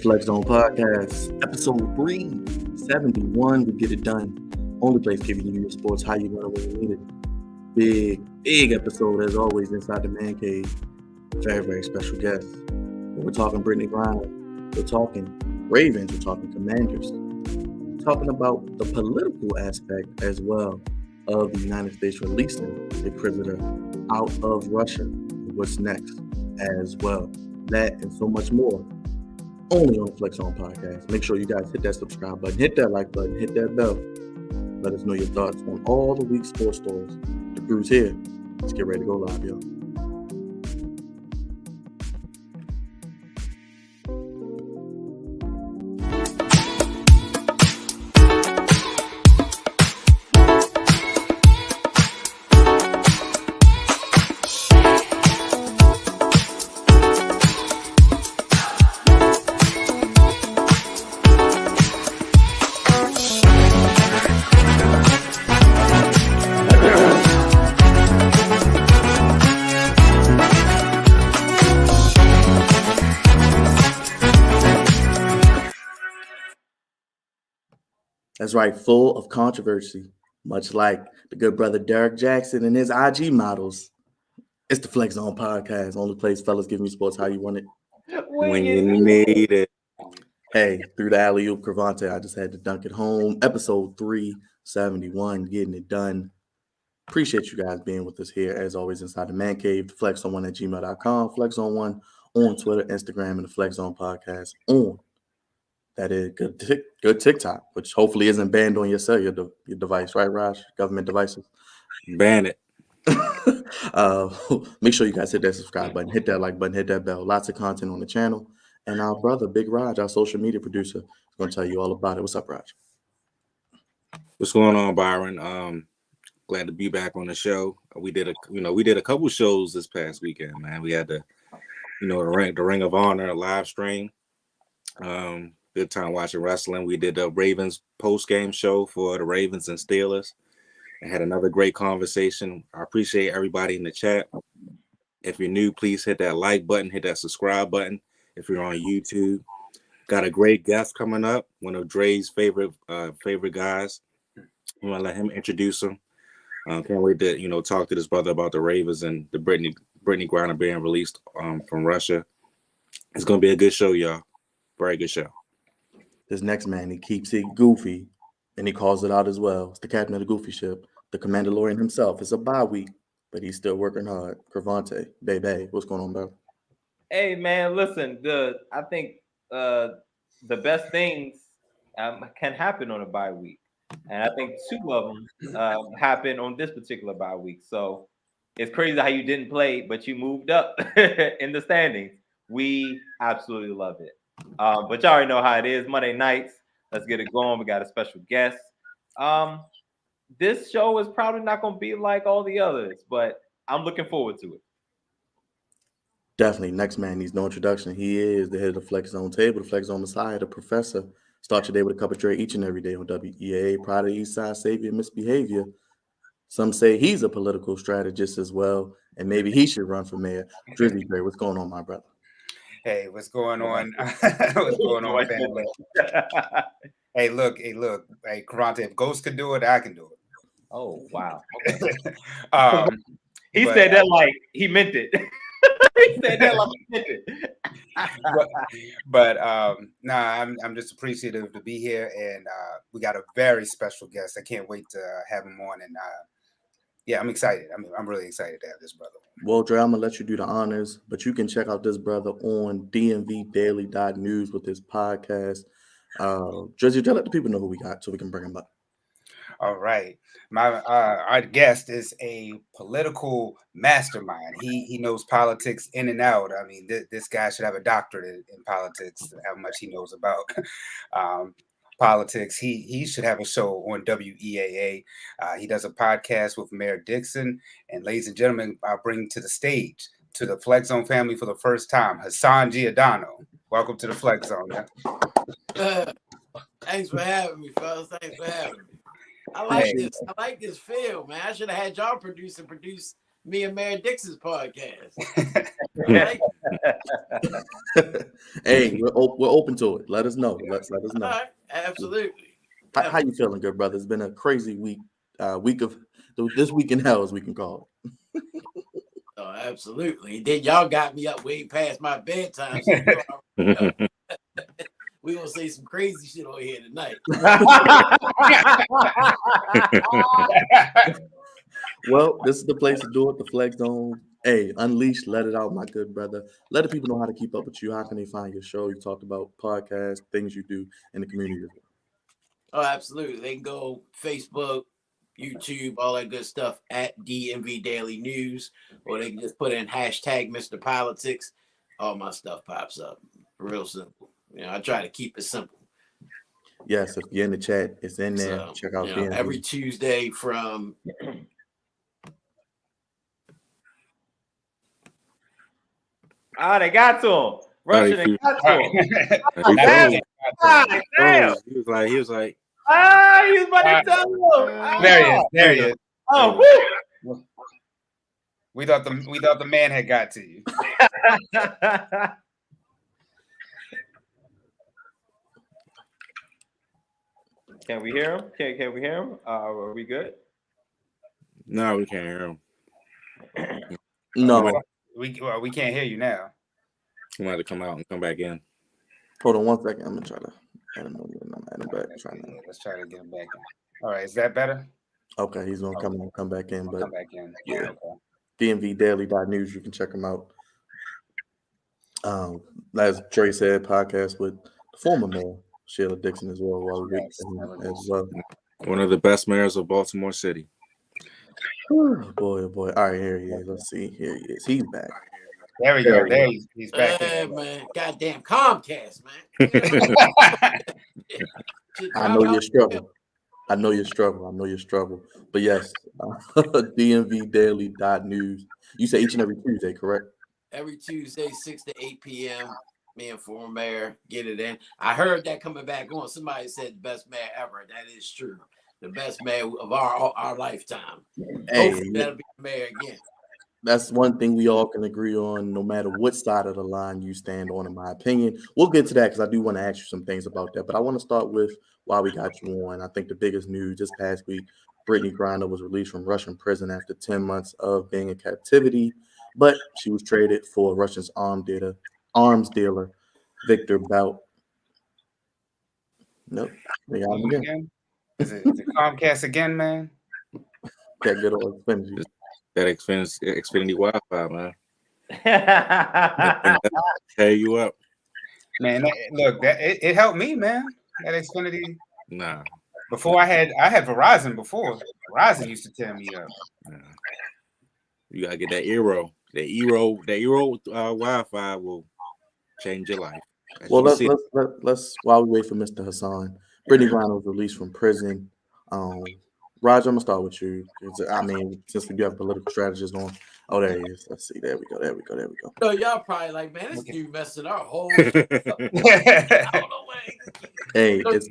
Flex Zone Podcast, episode 371. We get it done. Only place giving you your sports how you want to when you need it. Big episode as always inside the man cave. Very, very special guest. We're talking Brittney Griner. We're talking Ravens. We're talking Commanders. We're talking about the political aspect as well of the United States releasing the prisoner out of Russia. What's next as well. That and so much more. Only on the Flex Zone Podcast. Make sure you guys hit that subscribe button, hit that like button, hit that bell. Let us know your thoughts on all the week's sports stories. The crew's here. Let's get ready to go live, y'all. That's right, full of controversy, much like the good brother Derek Jackson and his IG models. It's the Flex Zone Podcast, only place fellas give me sports how you want it. When you need it. Hey, through the alley-oop Crevonte, I just had to dunk it home. Episode 371, getting it done. Appreciate you guys being with us here, as always, inside the man cave, the flexzone1@gmail.com, flexzone1 on Twitter, Instagram, and the Flex Zone Podcast on. That is good TikTok, which hopefully isn't banned on your cellular your device, right, Raj? Government devices. Ban it. Make sure you guys hit that subscribe button, hit that like button, hit that bell. Lots of content on the channel. And our brother, Big Raj, our social media producer, is going to tell you all about it. What's up, Raj? What's going on, Byron? Glad to be back on the show. We did a couple shows this past weekend, man. We had the Ring of Honor live stream. Good time watching wrestling. We did a Ravens post-game show for the Ravens and Steelers and had another great conversation. I appreciate everybody in the chat. If you're new, please hit that like button, hit that subscribe button. If you're on YouTube, got a great guest coming up, one of Dre's favorite guys. I'm gonna let him introduce him. Can't wait to talk to this brother about the Ravens and the Brittney Griner being released from Russia. It's gonna be a good show, y'all. Very good show. This next man, he keeps it goofy, and he calls it out as well. It's the captain of the goofy ship, the Commandalorian himself. It's a bye week, but he's still working hard. Crevonte, baby, what's going on, bro? Hey, man, listen, I think the best things can happen on a bye week. And I think two of them happened on this particular bye week. So it's crazy how you didn't play, but you moved up in the standings. We absolutely love it. But y'all already know how it is. Monday nights, let's get it going. We got a special guest. This show is probably not going to be like all the others, but I'm looking forward to it. Definitely. Next man needs no introduction. He is the head of the Flex Zone table, the Flex Zone Messiah, the professor. Start your day with a cup of Dre each and every day on WEA. Pride of the East Side, Savior, Misbehavior. Some say he's a political strategist as well, and maybe he should run for mayor. Drizzy Dre, what's going on, my brother? Hey, what's going on? What's going on, family? Hey, look. Hey, Crevonte, if Ghost could do it, I can do it. Oh, wow. He said that like he meant it. He said that like he meant it. I'm just appreciative to be here, and we got a very special guest. I can't wait to have him on, and I'm excited. I'm really excited to have this brother. Well, Dre, I'm going to let you do the honors, but you can check out this brother on dmvdaily.news with his podcast. Drizzy, let the people know who we got so we can bring him up. All right. Our guest is a political mastermind. He knows politics in and out. I mean, this guy should have a doctorate in politics, how much he knows about politics. He should have a show on WEAA. He does a podcast with Mayor Dixon. And ladies and gentlemen, I'll bring to the stage, to the Flex Zone family for the first time, Hassan Giordano. Welcome to the Flex Zone. Thanks for having me, fellas. Thanks for having me. I like this. I like this film, man. I should have had y'all produce me and Mary Dixon's podcast. Hey, we're open to it. Let us know. Let us know. All right, absolutely. How you feeling, good brother? It's been a crazy week. Week of this week in hell, as we can call it. Oh, absolutely. Then y'all got me up way past my bedtime. So we're gonna say some crazy shit on here tonight. Well, this is the place to do it. The Flex Zone. Hey, unleash, let it out, my good brother. Let the people know how to keep up with you. How can they find your show? You talked about podcasts, things you do in the community. Oh, absolutely. They can go Facebook, YouTube, all that good stuff at DMV Daily News, or they can just put in hashtag Mr. Politics. All my stuff pops up. Real simple. I try to keep it simple. Yes, if you're in the chat, it's in there. So, check out every Tuesday from they got to him. Russian and got to him. Damn. He was like. He was about to tell him. There he is. Oh, woo. We thought the man had got to you. Can we hear him? Can we hear him? Are we good? No, we can't hear him. No. We can't hear you now. I'm going to come out and come back in. Hold on 1 second. I'm gonna try to add him back. Let's try to get him back in. All right, is that better? Okay, he's gonna come back in. But come back in. Yeah. Okay. DMVDaily.news. You can check him out. As Trey said, podcast with the former mayor, Shiela Dixon, as well. While we wait for him as well. One of the best mayors of Baltimore City. Oh boy. All right, here he is. Let's see. Here he is. He's back. There we go. There he's back. Man, goddamn Comcast, man. I know your struggle. But yes, DMVDaily.news. You say each and every Tuesday, correct? Every Tuesday, 6 to 8 p.m. Me and former mayor get it in. I heard that coming back on. Somebody said the best mayor ever. That is true. The best mayor of our lifetime. Hey, hopefully that'll be the mayor again. That's one thing we all can agree on, no matter what side of the line you stand on, in my opinion. We'll get to that because I do want to ask you some things about that. But I want to start with why we got you on. I think the biggest news this past week, Brittney Griner was released from Russian prison after 10 months of being in captivity, but she was traded for Russia's arms dealer, Victor Bout. Nope. They got him again. Is it Comcast again, man? That good old Xfinity. That Xfinity Wi-Fi, man. Tear you up. Man, it helped me, man. That Xfinity. Nah. Before I had Verizon before. Verizon used to tear me up. Nah. You gotta get that Eero. The Eero Wi-Fi will change your life. Well, let's while we wait for Mr. Hassan, Brittney Griner was released from prison. Roger, I'm gonna start with you. I mean, since we do have political strategists on. Oh, there he is. Let's see. There we go. No, y'all probably like, man, this dude messing our whole. I don't know what. Hey, it's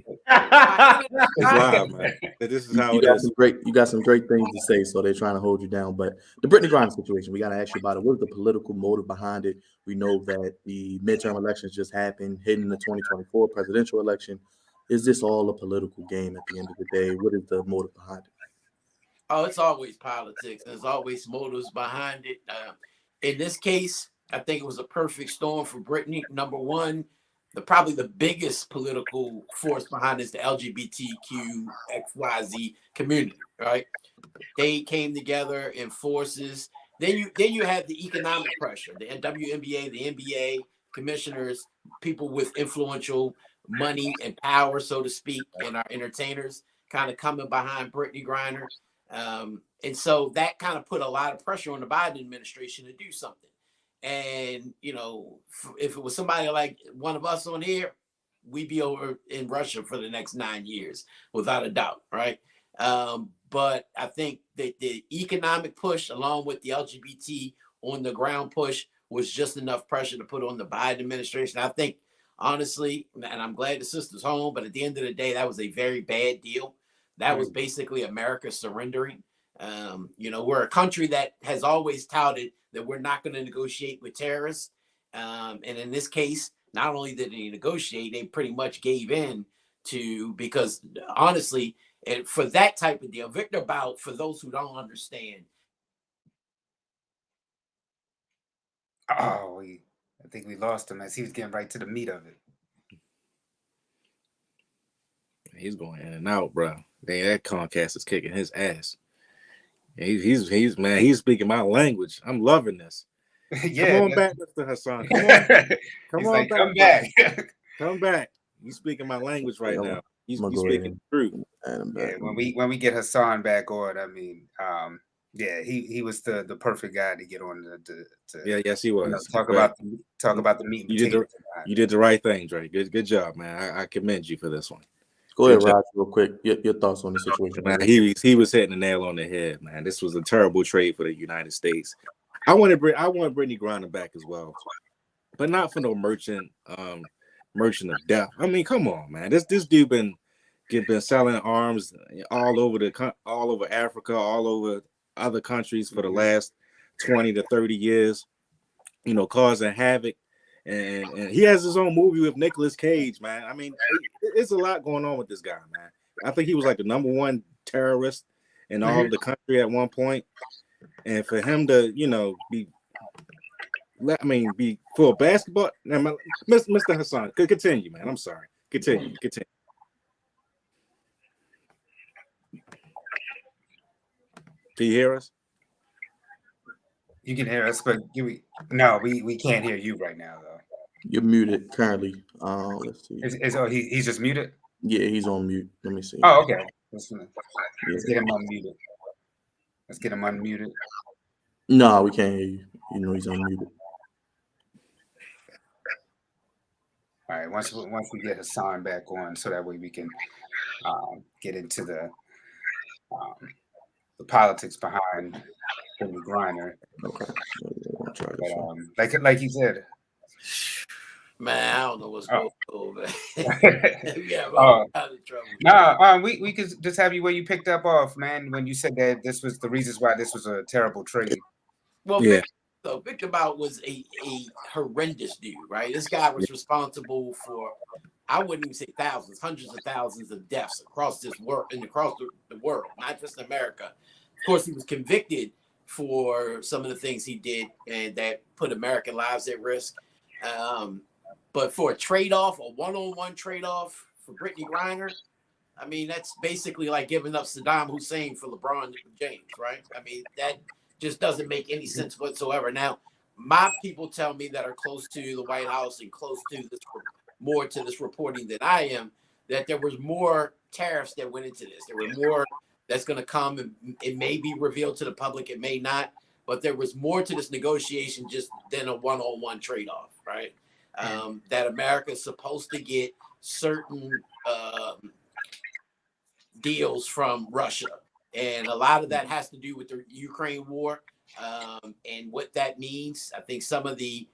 live, man. This is how it is. You got some great things to say, so they're trying to hold you down. But the Brittney Griner situation, we got to ask you about it. What is the political motive behind it? We know that the midterm elections just happened, hitting the 2024 presidential election. Is this all a political game at the end of the day? What is the motive behind it? Oh, it's always politics. There's always motives behind it. In this case, I think it was a perfect storm for Brittney. Number one, probably the biggest political force behind is the LGBTQ XYZ community, right? They came together in forces. Then you have the economic pressure, the WNBA, the NBA commissioners, people with influential money and power, so to speak, and our entertainers kind of coming behind Brittney Griner. And so that kind of put a lot of pressure on the Biden administration to do something. And, if it was somebody like one of us on here, we'd be over in Russia for the next 9 years, without a doubt, right? But I think that the economic push, along with the LGBT on the ground push, was just enough pressure to put on the Biden administration. I think, honestly, and I'm glad the sister's home, but at the end of the day, that was a very bad deal. That was basically America surrendering. We're a country that has always touted that we're not going to negotiate with terrorists. And in this case, not only did they negotiate, they pretty much gave in to, because honestly, and for that type of deal, Victor Bout, for those who don't understand. Oh, I think we lost him as he was getting right to the meat of it. He's going in and out, bro. That Comcast is kicking his ass. He's speaking my language. I'm loving this. Yeah, come on back, Mr. Hassan. Come on, come back. Come back. He's speaking my language right now. He's speaking truth. Yeah, when we get Hassan back on, I mean, he was the perfect guy to get on yes, he was. Talk about the meat and potatoes. You did the right thing, Dre. Good job, man. I commend you for this one. Go ahead, Raj, real quick. Your thoughts on the situation. Man, he was hitting the nail on the head, man. This was a terrible trade for the United States. I want Brittney Griner back as well, but not for no merchant of death. I mean, come on, man. This dude been selling arms all over Africa, all over other countries for the last 20 to 30 years. Causing havoc. And he has his own movie with Nicolas Cage, man. I mean, it's a lot going on with this guy, man. I think he was like the number one terrorist in all of the country at one point. And for him to, be for basketball. Now, Mr. Hassan, continue, man. I'm sorry. Continue. Can you hear us? You can hear us, but we can't hear you right now, though. You're muted currently. Let's see. He's just muted? Yeah, he's on mute. Let me see. Oh, okay. Let's get him unmuted. No, we can't hear you. He's unmuted. All right. Once we get Hassan back on, so that way we can get into the politics behind Brittney Griner. Okay. But, like you said, man, I don't know what's going on, man. Out of trouble. We could just have you where you picked up off, man, when you said that this was the reasons why this was a terrible trade. Well, yeah. Victor Bout was a horrendous dude, right? This guy was responsible for, I wouldn't even say thousands, hundreds of thousands of deaths across this world and across the world, not just America. Of course, he was convicted for some of the things he did and that put American lives at risk. But for a trade-off, a one-on-one trade-off for Brittney Griner, I mean, that's basically like giving up Saddam Hussein for LeBron James, right? I mean, that just doesn't make any sense whatsoever. Now, my people tell me that are close to the White House and close to this reporting than I am, that there was more tariffs that went into this. There were more that's going to come, and it may be revealed to the public, it may not, but there was more to this negotiation just than a one-on-one trade-off, right? That America is supposed to get certain deals from Russia. And a lot of that has to do with the Ukraine war and what that means. I think some of the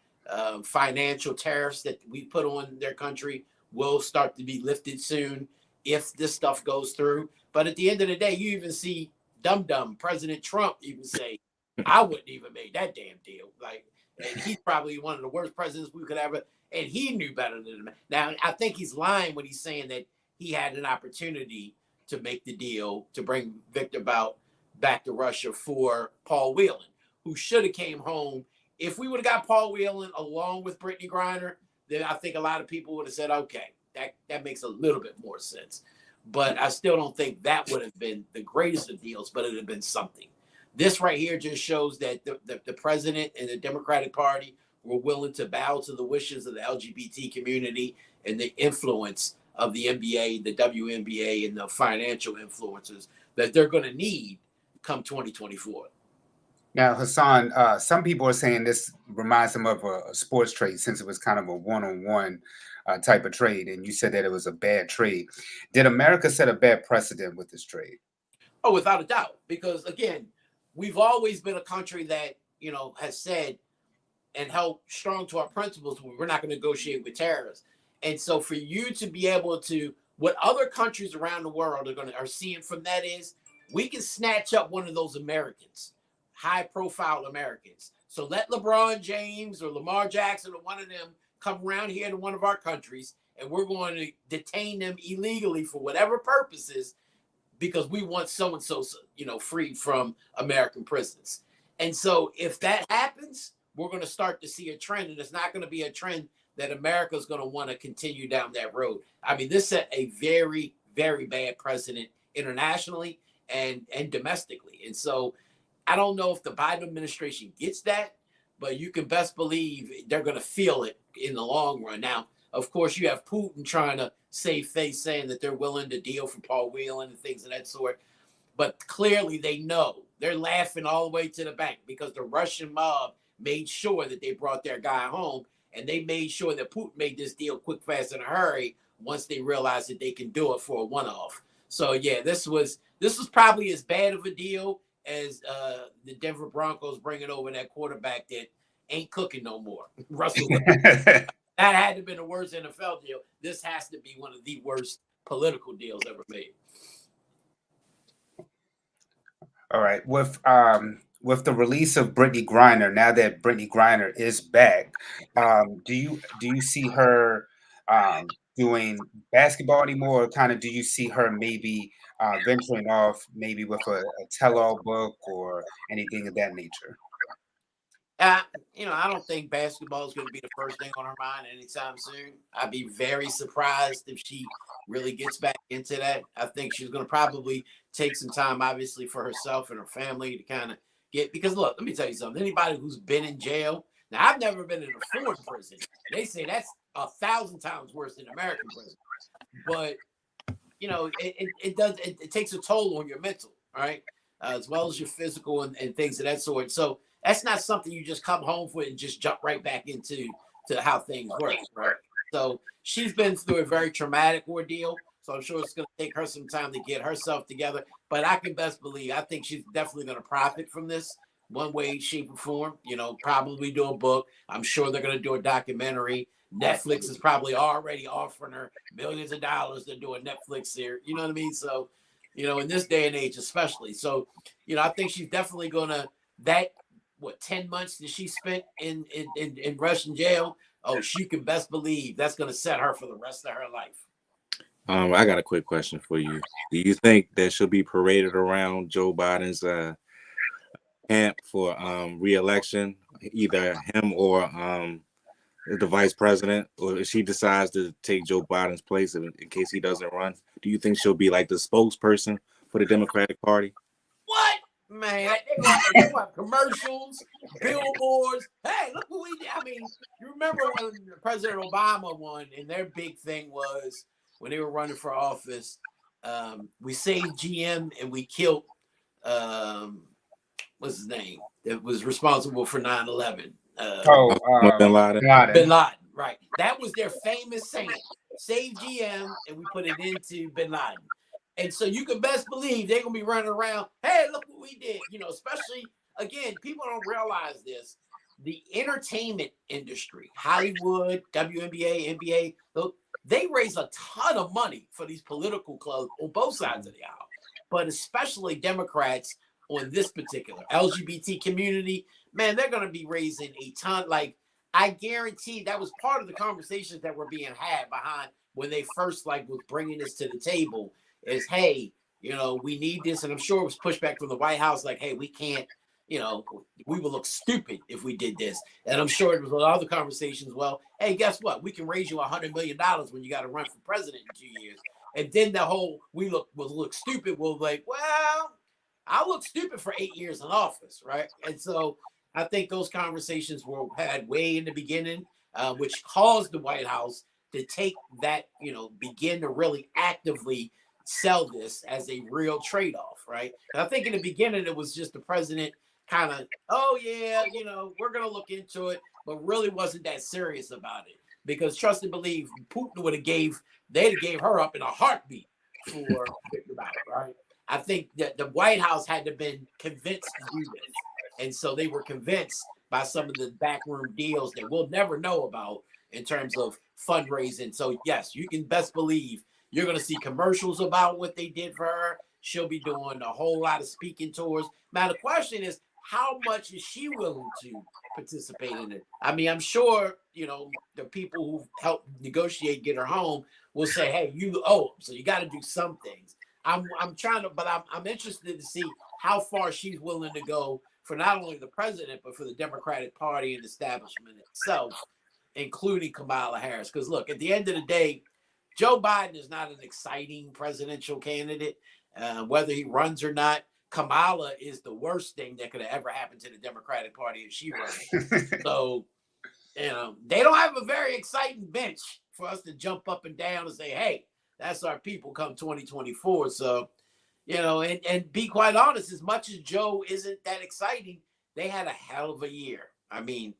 financial tariffs that we put on their country will start to be lifted soon if this stuff goes through. But at the end of the day, you even see dumb President Trump even say, I wouldn't even make that damn deal. Like, and he's probably one of the worst presidents we could ever, and he knew better than him. Now, I think he's lying when he's saying that he had an opportunity to make the deal to bring Victor Bout back to Russia for Paul Whelan, who should have came home. If we would have got Paul Whelan along with Brittney Griner, then I think a lot of people would have said, okay, that makes a little bit more sense. But I still don't think that would have been the greatest of deals, but it would have been something. This right here just shows that the president and the Democratic Party were willing to bow to the wishes of the LGBT community and the influence of the NBA, the WNBA, and the financial influencers that they're going to need come 2024. Now, Hassan, some people are saying this reminds them of a sports trade since it was kind of a one-on-one type of trade, and you said that it was a bad trade. Did America set a bad precedent with this trade? Oh, without a doubt, because again, we've always been a country that, has said and held strong to our principles. We're not going to negotiate with terrorists. And so for you to be able to, what other countries around the world are seeing from that is, we can snatch up one of those Americans, high-profile Americans. So let LeBron James or Lamar Jackson or one of them come around here to one of our countries, and we're going to detain them illegally for whatever purposes because we want so-and-so, freed from American prisons. And so if that happens, we're going to start to see a trend, and it's not going to be a trend that America is going to want to continue down that road. I mean, this set a very, very bad precedent internationally and domestically. And so I don't know if the Biden administration gets that, but you can best believe they're going to feel it in the long run. Now, of course, you have Putin trying to save face, saying that they're willing to deal for Paul Whelan and things of that sort. But clearly they know. They're laughing all the way to the bank because the Russian mob made sure that they brought their guy home, and they made sure that Putin made this deal quick, fast, in a hurry once they realized that they can do it for a one-off. So, yeah, this was probably as bad of a deal as the Denver Broncos bringing over that quarterback that ain't cooking no more. Russell. That had to have been the worst NFL deal. This has to be one of the worst political deals ever made. All right. With the release of Brittney Griner, now that Brittney Griner is back, do you see her doing basketball anymore? Or kind of do you see her maybe venturing off maybe with a tell-all book or anything of that nature? I don't think basketball is going to be the first thing on her mind anytime soon. I'd be very surprised if she really gets back into that. I think she's going to probably take some time, obviously, for herself and her family to kind of get, because look, let me tell you something. Anybody who's been in jail, now I've never been in a foreign prison. They say that's 1,000 times worse than American prison. But, it takes a toll on your mental, right? As well as your physical and things of that sort. So that's not something you just come home with and just jump right back into how things work, right? So she's been through a very traumatic ordeal. So I'm sure it's going to take her some time to get herself together. But I can best believe, I think she's definitely going to profit from this one way, shape, or form. Probably do a book. I'm sure they're going to do a documentary. Netflix is probably already offering her millions of dollars to do a Netflix series. You know what I mean? So, in this day and age especially. So, I think she's definitely going to, 10 months that she spent in Russian jail? Oh, she can best believe that's going to set her for the rest of her life. I got a quick question for you. Do you think that she'll be paraded around Joe Biden's camp for re-election, either him or the vice president, or if she decides to take Joe Biden's place in case he doesn't run? Do you think she'll be like the spokesperson for the Democratic Party? What? Man, they want commercials, billboards. Hey, look what we did. I mean, you remember when President Obama won, and their big thing was when they were running for office, we saved GM and we killed, what's his name, that was responsible for 9/11. Bin Laden. Bin Laden, right. That was their famous saying, save GM and we put it into Bin Laden. And so you can best believe they're going to be running around, hey, look what we did. Especially, again, people don't realize this. The entertainment industry, Hollywood, WNBA, NBA, they raise a ton of money for these political clubs on both sides of the aisle, but especially Democrats on this particular LGBT community. Man, they're going to be raising a ton. Like, I guarantee that was part of the conversations that were being had behind when they first was bringing this to the table. Is, hey, we need this. And I'm sure it was pushback from the White House, like, hey, we can't, we would look stupid if we did this. And I'm sure it was other conversations. Well, hey, guess what? We can raise you $100 million when you got to run for president in 2 years. And then the whole will look stupid. We'll well, I'll look stupid for 8 years in office, right? And so I think those conversations were had way in the beginning, which caused the White House to take that, begin to really actively sell this as a real trade-off, right? And I think in the beginning it was just the president kind of, oh yeah, we're gonna look into it, but really wasn't that serious about it, because trust and believe, Putin they'd have gave her up in a heartbeat for about it, right? I think that the White House had to been convinced to do this, and so they were convinced by some of the backroom deals that we'll never know about in terms of fundraising. So yes, you can best believe you're going to see commercials about what they did for her. She'll be doing a whole lot of speaking tours. Now, the question is, how much is she willing to participate in it? I mean, I'm sure, the people who helped negotiate, get her home will say, hey, so you got to do some things. I'm trying to, but I'm interested to see how far she's willing to go for not only the president, but for the Democratic Party and establishment itself, including Kamala Harris. Because look, at the end of the day, Joe Biden is not an exciting presidential candidate, whether he runs or not. Kamala is the worst thing that could have ever happened to the Democratic Party if she runs. So, they don't have a very exciting bench for us to jump up and down and say, hey, that's our people come 2024. So, and be quite honest, as much as Joe isn't that exciting, they had a hell of a year. I mean,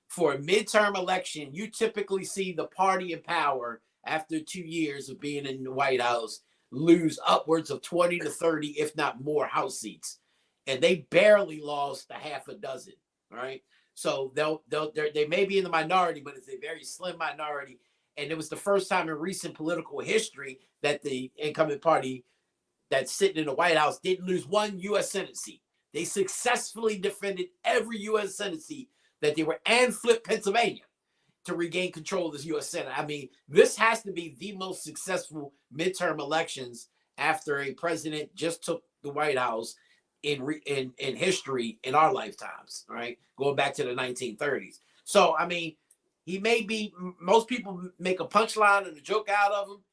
for a midterm election, you typically see the party in power after 2 years of being in the White House lose upwards of 20 to 30, if not more, House seats. And they barely lost a half a dozen, right? So they may be in the minority, but it's a very slim minority. And it was the first time in recent political history that the incoming party that's sitting in the White House didn't lose one U.S. Senate seat. They successfully defended every U.S. Senate seat that they were and flipped Pennsylvania to regain control of this U.S. Senate. I mean, this has to be the most successful midterm elections after a president just took the White House in history in our lifetimes, right? Going back to the 1930s. So, I mean, most people make a punchline and a joke out of him.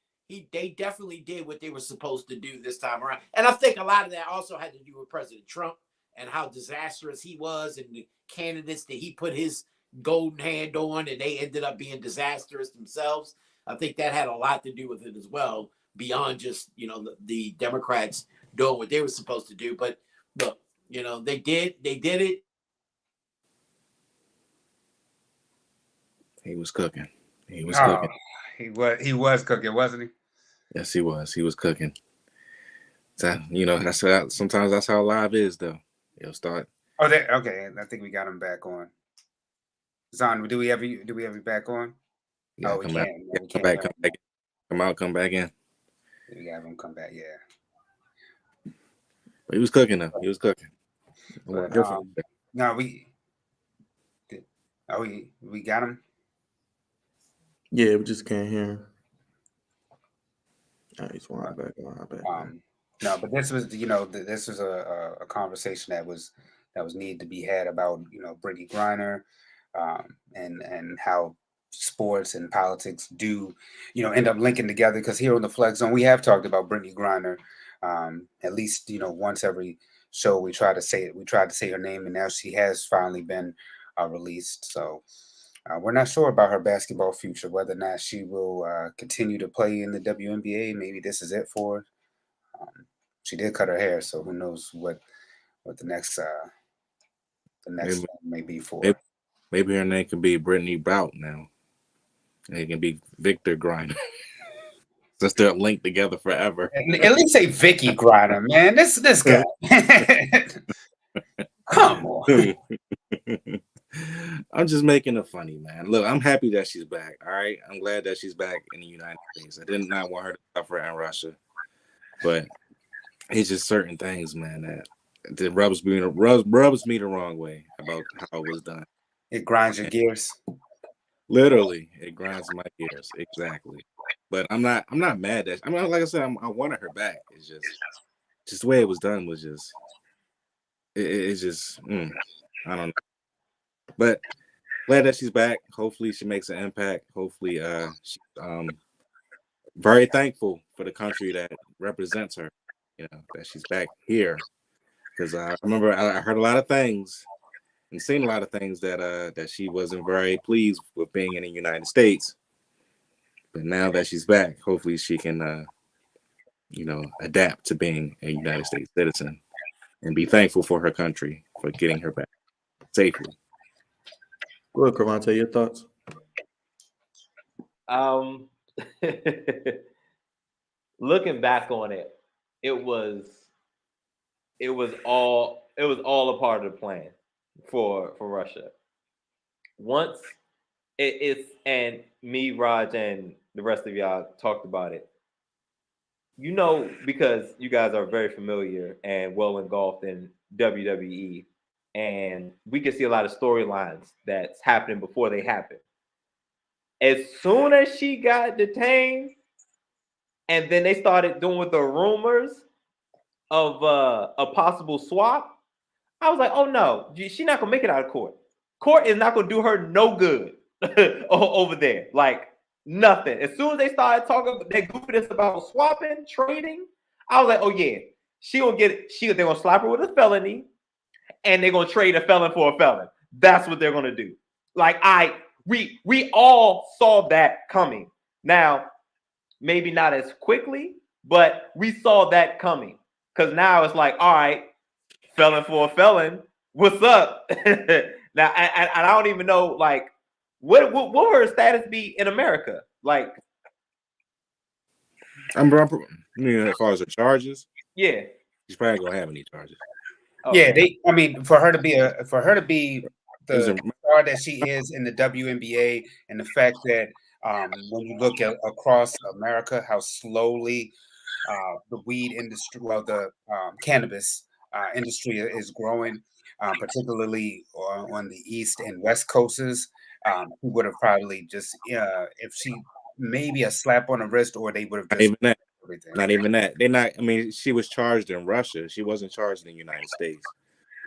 They definitely did what they were supposed to do this time around. And I think a lot of that also had to do with President Trump and how disastrous he was and the candidates that he put his golden hand on, and they ended up being disastrous themselves. I think that had a lot to do with it as well, beyond just, the Democrats doing what they were supposed to do. But look, they did it. He was cooking. He was cooking. He was cooking, wasn't he? Yes, he was. He was cooking. So, sometimes that's how live is, though. It'll start. Oh, okay. I think we got him back on. Zon, do we have you back on? Yeah, we come can't. back. No, we Come can't. back. Come out. Come back in. We have him come back. Yeah. But he was cooking, though. He was cooking. But, no, we got him. Yeah, we just can't hear him. He's back. No, but this was, this was a conversation that was needed to be had about, Brittney Griner, and how sports and politics do, end up linking together. Because here on the Flex Zone, we have talked about Brittney Griner, at least, once every show we tried to say her name, and now she has finally been released. So we're not sure about her basketball future, whether or not she will continue to play in the WNBA. Maybe this is it for her. She did cut her hair, so who knows what the next one may be for. Maybe her name could be Brittney Bout now. And it can be Victor Griner. Since they're linked together forever. At least say Vicky Griner, man. This guy. Come on. I'm just making it funny, man. Look, I'm happy that she's back. All right. I'm glad that she's back in the United States. I did not want her to suffer in Russia. But it's just certain things, man, that rubs me the wrong way about how it was done. It grinds your gears. Literally, it grinds my gears. Exactly. But I'm not mad at. I mean, like I said, I wanted her back. It's just the way it was done was just. It's just I don't know. But glad that she's back. Hopefully, she makes an impact. Hopefully, she's very thankful for the country that represents her. That she's back here. Because I remember I heard a lot of things and seen a lot of things that she wasn't very pleased with being in the United States. But now that she's back, hopefully she can, adapt to being a United States citizen and be thankful for her country for getting her back safely. Good, Crevonte, your thoughts? Looking back on it, it was all a part of the plan for Russia. Once it's and me, Raj, and the rest of y'all talked about it. you know, because you guys are very familiar and well engulfed in WWE, and we can see a lot of storylines that's happening before they happen. As soon as she got detained, and then they started doing the rumors of a possible swap, I was like, oh no, she's not gonna make it out of court. Court is not gonna do her no good over there. Like nothing. As soon as they started talking that goofiness about swapping, trading, I was like, oh yeah, she gonna get it. They're gonna slap her with a felony, and they're gonna trade a felon for a felon. That's what they're gonna do. Like we all saw that coming. Now, maybe not as quickly, but we saw that coming. Because now it's like, all right, felon for a felon, what's up? Now, and I don't even know, like, what would her status be in America? Like, as far as the charges, yeah, she's probably gonna have any charges. Yeah, I mean, for her to be the star that she is in the WNBA, and the fact that when you look across America, how slowly the weed industry, the cannabis industry is growing, particularly on the East and West coasts, who would have probably just, if she maybe a slap on the wrist, or they would have just everything. Not even that. They're not. I mean, she was charged in Russia. She wasn't charged in the United States.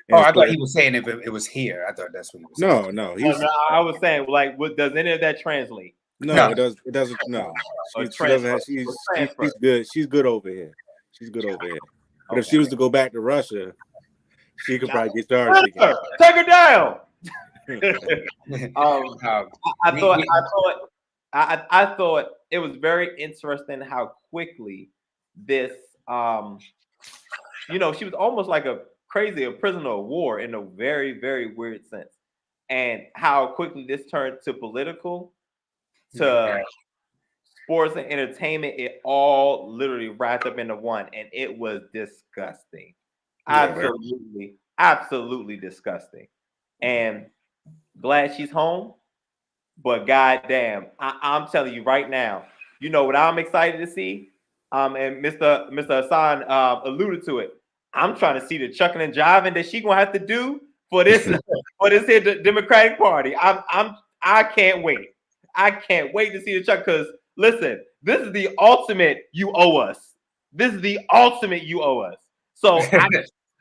And I thought he was saying if it was here. I thought that's what he was saying. No. I was saying, like, does any of that translate? No, it does. It doesn't. No, she doesn't have. She's good. She's good over here. She's good over here. But if she was to go back to Russia, she could probably get charged again. Take her down. I thought it was very interesting how quickly this, she was almost like a prisoner of war in a very, very weird sense, and how quickly this turned to political, to sports and entertainment. It all literally wrapped up into one, and it was disgusting. Absolutely disgusting. And glad she's home. But goddamn, I'm telling you right now, you know what I'm excited to see? And Mr. Hassan alluded to it. I'm trying to see the chucking and jiving that she's gonna have to do for this here Democratic Party. I can't wait. I can't wait to see the chuck, because listen, this is the ultimate you owe us. This is the ultimate you owe us. So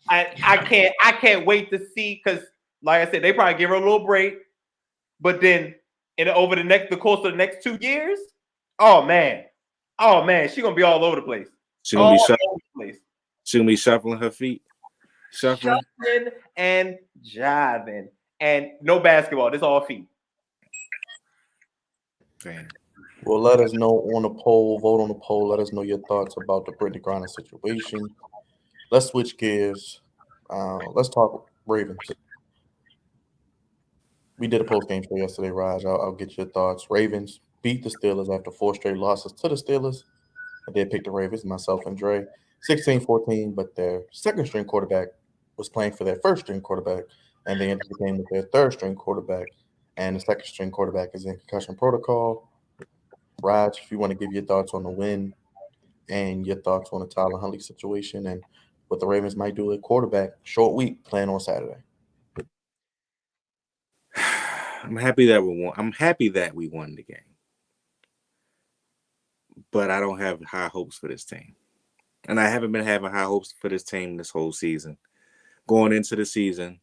I can't wait to see, because like I said, they probably give her a little break, but then over the course of the next 2 years, oh man, she's gonna be all over the place. She's gonna be shuffling her feet, shuffling and jiving, and no basketball. This all feet. Damn. Well, let us know on the poll. Vote on the poll. Let us know your thoughts about the Brittney Griner situation. Let's switch gears. Let's talk Ravens. We did a post-game show yesterday, Raj. I'll get your thoughts. Ravens beat the Steelers after 4 straight losses to the Steelers. I did pick the Ravens, myself and Dre. 16-14, but their second-string quarterback was playing for their first-string quarterback, and they ended the game with their third-string quarterback, and the second-string quarterback is in concussion protocol. Raj, if you want to give your thoughts on the win and your thoughts on the Tyler Huntley situation and what the Ravens might do at quarterback, short week, playing on Saturday. I'm happy that we won. I'm happy that we won the game, but I don't have high hopes for this team, and I haven't been having high hopes for this team this whole season. Going into the season,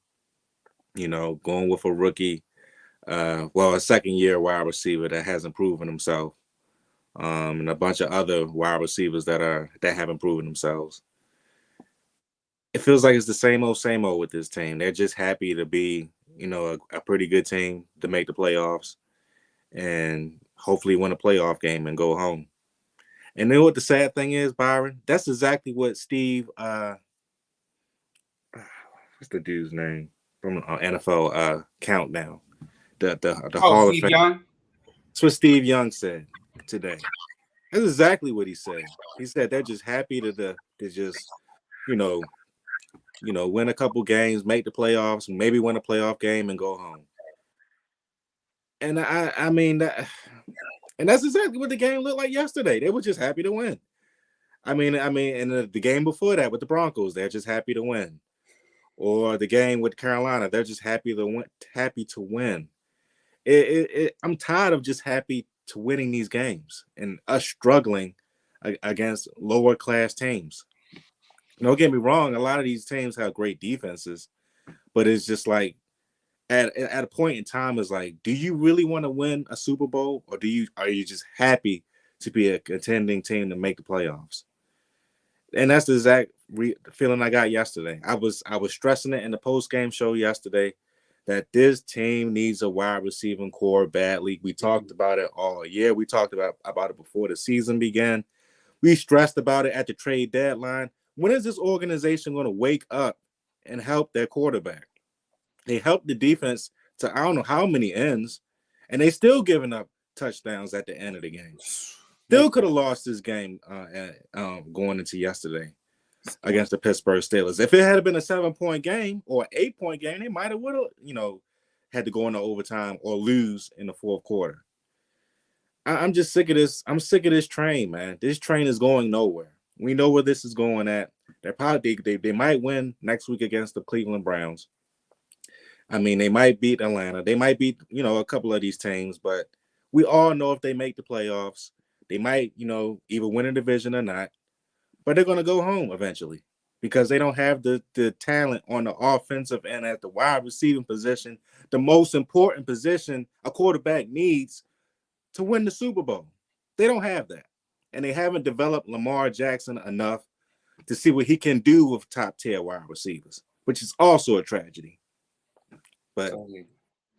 going with a rookie, a second-year wide receiver that hasn't proven himself, and a bunch of other wide receivers that haven't proven themselves. It feels like it's the same old with this team. They're just happy to be, a pretty good team to make the playoffs and hopefully win a playoff game and go home. And then what the sad thing is, Byron, that's exactly what Steve, what's the dude's name from NFL Countdown, the Hall of Fame. Young? That's what Steve Young said today. That's exactly what he said. He said they're just happy to just, win a couple games, make the playoffs, maybe win a playoff game and go home. And I mean that, and that's exactly what the game looked like yesterday. They were just happy to win. I mean, and the game before that with the Broncos, they're just happy to win. Or the game with Carolina, they're just happy to win. I'm tired of just happy to winning these games and us struggling against lower class teams. Don't get me wrong, a lot of these teams have great defenses, but it's just like at a point in time, it's like, do you really want to win a Super Bowl, or are you just happy to be a contending team to make the playoffs? And that's the exact feeling I got yesterday. I was stressing it in the post-game show yesterday that this team needs a wide receiving core badly. We talked about it all year. We talked about it before the season began. We stressed about it at the trade deadline. When is this organization going to wake up and help their quarterback? They helped the defense to I don't know how many ends, and they still giving up touchdowns at the end of the game. Still could have lost this game going into yesterday against the Pittsburgh Steelers. If it had been a 7-point game or 8-point game, they might have had to go into overtime or lose in the fourth quarter. I'm just sick of this. I'm sick of this train, man. This train is going nowhere. We know where this is going at. They might win next week against the Cleveland Browns. I mean, they might beat Atlanta. They might beat, a couple of these teams, but we all know if they make the playoffs, they might, either win a division or not, but they're going to go home eventually because they don't have the talent on the offensive end at the wide receiving position, the most important position a quarterback needs to win the Super Bowl. They don't have that. And they haven't developed Lamar Jackson enough to see what he can do with top-tier wide receivers, which is also a tragedy. But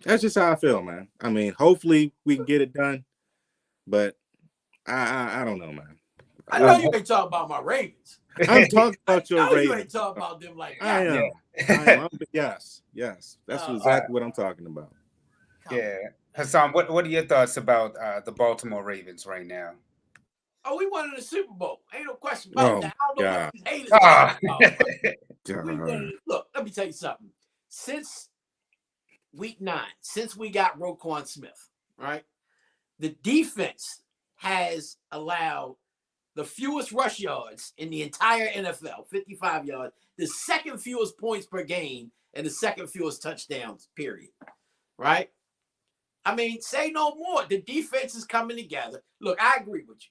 that's just how I feel, man. I mean, hopefully we can get it done, but I don't know, man. I know you ain't talking about my Ravens. I'm talking about your Ravens. You ain't talking about them like I that. am. Yes. That's exactly what I'm talking about. Yeah. Hassan, what are your thoughts about the Baltimore Ravens right now? Oh, we won in the Super Bowl. Ain't no question about that. I don't know what these haters about. Look, let me tell you something. Since week 9, since we got Roquan Smith, right? The defense has allowed the fewest rush yards in the entire NFL, 55 yards, the second fewest points per game, and the second fewest touchdowns, period. Right? I mean, say no more. The defense is coming together. Look, I agree with you.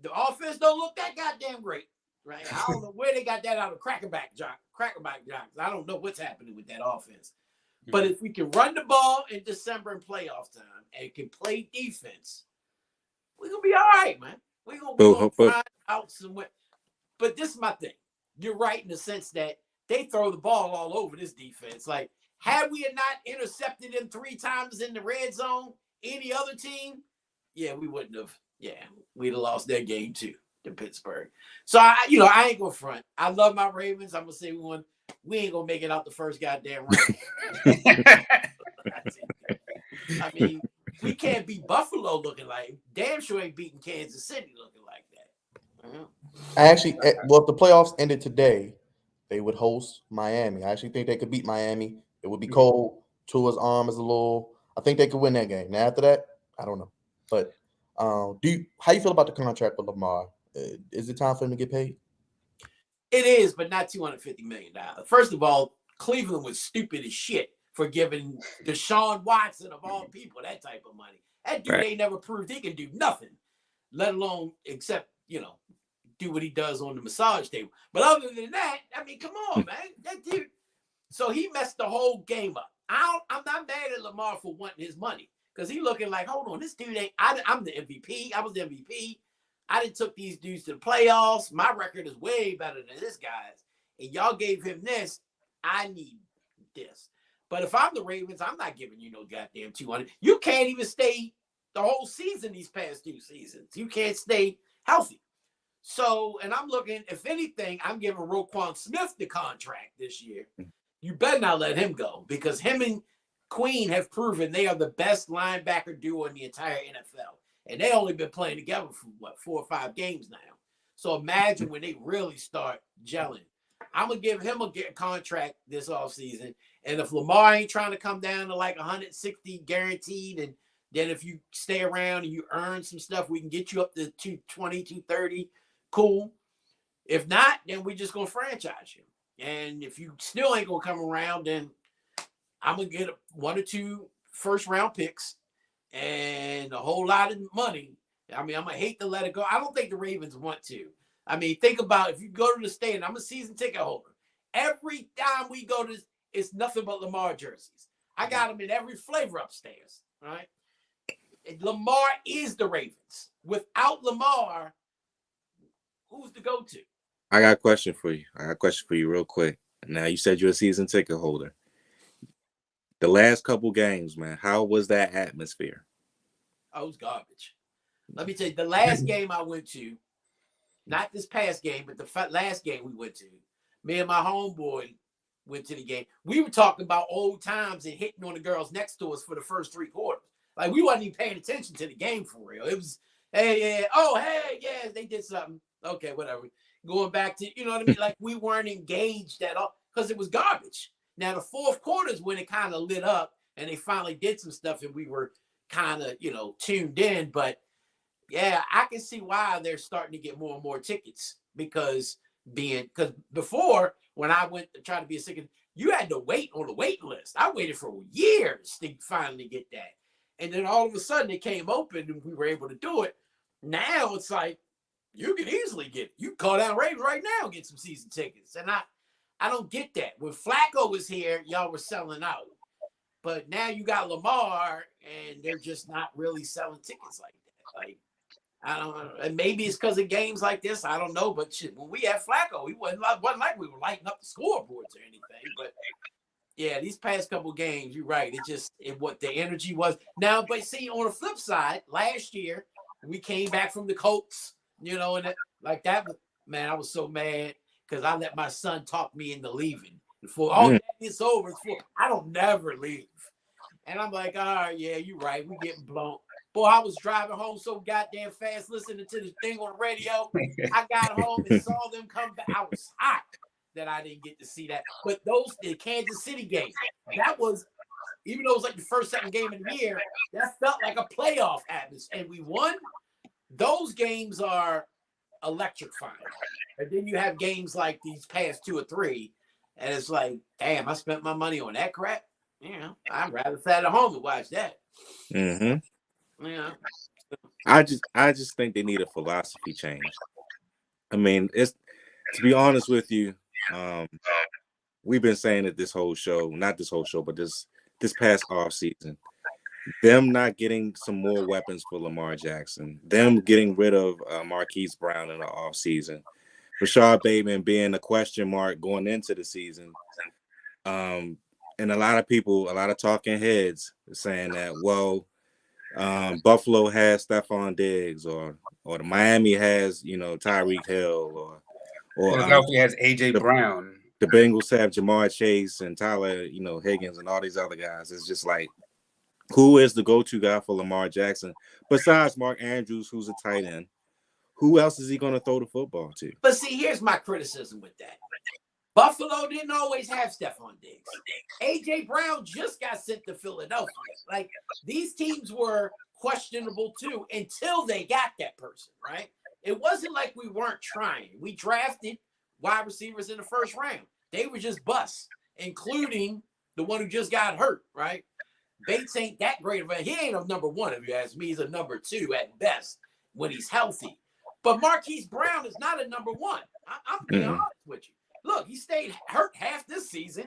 The offense don't look that goddamn great, right? I don't know where they got that out of crackerback jocks. I don't know what's happening with that offense. But if we can run the ball in December in playoff time and can play defense, we're going to be all right, man. We're going to find out somewhere. But this is my thing. You're right in the sense that they throw the ball all over this defense. Like, had we not intercepted them 3 times in the red zone, any other team, we wouldn't have. Yeah, we'd have lost that game too to Pittsburgh. So I ain't gonna front. I love my Ravens. I'm gonna say we ain't gonna make it out the first goddamn round. I mean, we can't beat Buffalo looking like. Damn sure ain't beating Kansas City looking like that. I actually, if the playoffs ended today, they would host Miami. I actually think they could beat Miami. It would be cold. Tua's arm is a little. I think they could win that game. Now after that, I don't know, but. How you feel about the contract with Lamar? Is it time for him to get paid? It is, but not $250 million. First of all, Cleveland was stupid as shit for giving Deshaun Watson, of all people, that type of money. That dude ain't never proved he can do nothing, let alone except, do what he does on the massage table. But other than that, I mean, come on, man. That dude. So he messed the whole game up. I'm not mad at Lamar for wanting his money. Because he looking like, hold on, this dude ain't, I'm the MVP. I was the MVP. I done took these dudes to the playoffs. My record is way better than this guy's. And y'all gave him this. I need this. But if I'm the Ravens, I'm not giving you no goddamn 200. You can't even stay the whole season these past 2 seasons. You can't stay healthy. So, and I'm looking, if anything, I'm giving Roquan Smith the contract this year. You better not let him go because him and Queen have proven they are the best linebacker duo in the entire NFL. And they only been playing together for 4 or 5 games now. So imagine when they really start gelling. I'm going to give him a contract this offseason. And if Lamar ain't trying to come down to like 160 guaranteed, and then if you stay around and you earn some stuff, we can get you up to 220, 230. Cool. If not, then we just gonna franchise you. And if you still ain't gonna come around, then I'm gonna get 1 or 2 first-round picks and a whole lot of money. I mean, I'm gonna hate to let it go. I don't think the Ravens want to. I mean, think about if you go to the stadium. I'm a season ticket holder. Every time we go to, it's nothing but Lamar jerseys. I got them in every flavor upstairs. Right? And Lamar is the Ravens. Without Lamar, who's the go-to? I got a question for you real quick. Now, you said you're a season ticket holder. The last couple games, man, how was that atmosphere? Oh, it was garbage. Let me tell you, the last game I went to, not this past game, but the last game we went to, me and my homeboy went to the game. We were talking about old times and hitting on the girls next to us for the first 3 quarters. Like, we wasn't even paying attention to the game for real. It was, hey, yeah, oh, hey, yeah, they did something. Okay, whatever. Going back to, you know what I mean? Like, we weren't engaged at all because it was garbage. Now, the fourth quarter is when it kind of lit up and they finally did some stuff and we were kind of, tuned in. But, yeah, I can see why they're starting to get more and more tickets because before, when I went to try to be a ticket, you had to wait on the waiting list. I waited for years to finally get that. And then all of a sudden it came open and we were able to do it. Now it's like, you can easily get it. You can call down Ravens right now and get some season tickets. And I don't get that. When Flacco was here, y'all were selling out. But now you got Lamar and they're just not really selling tickets like that. Like, I don't know. And maybe it's because of games like this. I don't know. But shit, when we had Flacco, he wasn't like we were lighting up the scoreboards or anything. But yeah, these past couple games, you're right. What the energy was. Now, but see, on the flip side, last year, we came back from the Colts, and like that, man, I was so mad because I let my son talk me into leaving. Before all that is over, I don't never leave. And I'm like, all right, yeah, you're right. We getting blown. Boy, I was driving home so goddamn fast listening to the thing on the radio. I got home and saw them come back. I was hot that I didn't get to see that. But the Kansas City game, that was, even though it was like the first, second game of the year, that felt like a playoff atmosphere. And we won. Those games are electrifying. And then you have games like these past 2 or 3, and it's like, damn, I spent my money on that crap. I'd rather sat at home and watch that. Mm-hmm. Yeah. I just think they need a philosophy change. I mean, to be honest with you, we've been saying it this whole show, not this whole show, but this past off season. Them not getting some more weapons for Lamar Jackson, them getting rid of Marquise Brown in the offseason, Rashad Bateman being a question mark going into the season. And a lot of talking heads saying that, well, Buffalo has Stephon Diggs or the Miami has, Tyreek Hill or Philadelphia has AJ Brown. The Bengals have Jamar Chase and Tyler, Higgins and all these other guys. It's just like, who is the go-to guy for Lamar Jackson besides Mark Andrews, who's a tight end? Who else is he going to throw the football to? But see, here's my criticism with that. Buffalo didn't always have Stephon Diggs. AJ Brown just got sent to Philadelphia. Like, these teams were questionable too until they got that person, right? It wasn't like we weren't trying. We drafted wide receivers in the first round. They were just busts, including the one who just got hurt, right? Bates ain't that great of a, he ain't a number 1 if you ask me. He's a number 2 at best when he's healthy. But Marquise Brown is not a number 1. I'm being honest with you. Look, he stayed hurt half this season.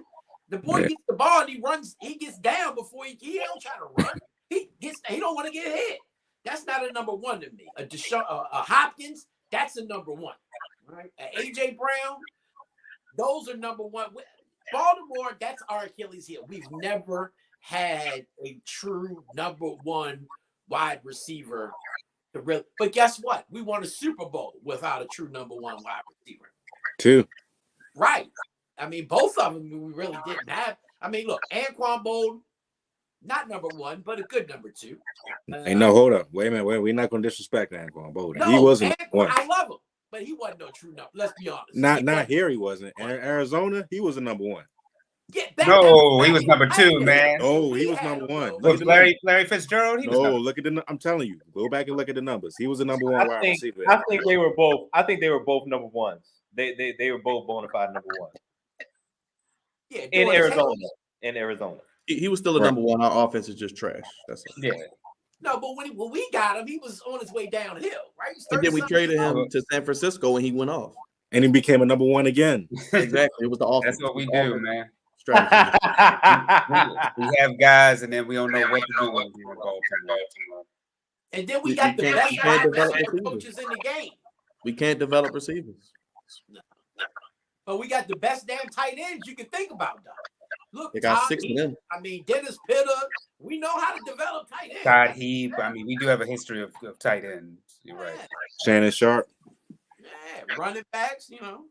The boy gets the ball and he runs, he gets down before he don't try to run. He don't want to get hit. That's not a number 1 to me. A Hopkins, that's a number 1. Right? AJ Brown, those are number 1. Baltimore, that's our Achilles heel. We've never had a true number 1 wide receiver to really, but guess what? We won a Super Bowl without a true number 1 wide receiver. 2. Right. I mean, both of them we really didn't have. I mean, look, Anquan Bolden, not number 1, but a good number 2. Hey, no, hold up. Wait a minute. We're not going to disrespect Anquan Bolden. No, he wasn't Anquan, I love him, but he wasn't no true number. Let's be honest. Not here. He wasn't. In Arizona, he was a number 1. Yeah, he was number 2, man. Oh, he was number 1. Look, Larry Fitzgerald. Look at I'm telling you. Go back and look at the numbers. He was a number 1 wide receiver. I think they were both number 1s. They were both bona fide number one. Yeah, In during Arizona. Taylor. In Arizona. He was still a number one. Our offense is just trash. That's all. Yeah. No, but when we got him, he was on his way downhill, right? He was And then we 30-something traded years old. him to San Francisco, and he went off. And he became a number one again. Exactly. It was the offense. That's what we do, man. Strategy. We have guys, and then we don't know what to do when we're in Baltimore. And then we You got the can't- best you can't wide develop receiver receivers. coaches in the game. We can't develop receivers. But we got the best damn tight ends you can think about, though. Look, They got Todd 6 of Heap, them. I mean, Dennis Pitta. We know how to develop tight ends. Todd Heap. I mean, we do have a history of tight ends. You're right. Shannon Sharp. Yeah, running backs, you know.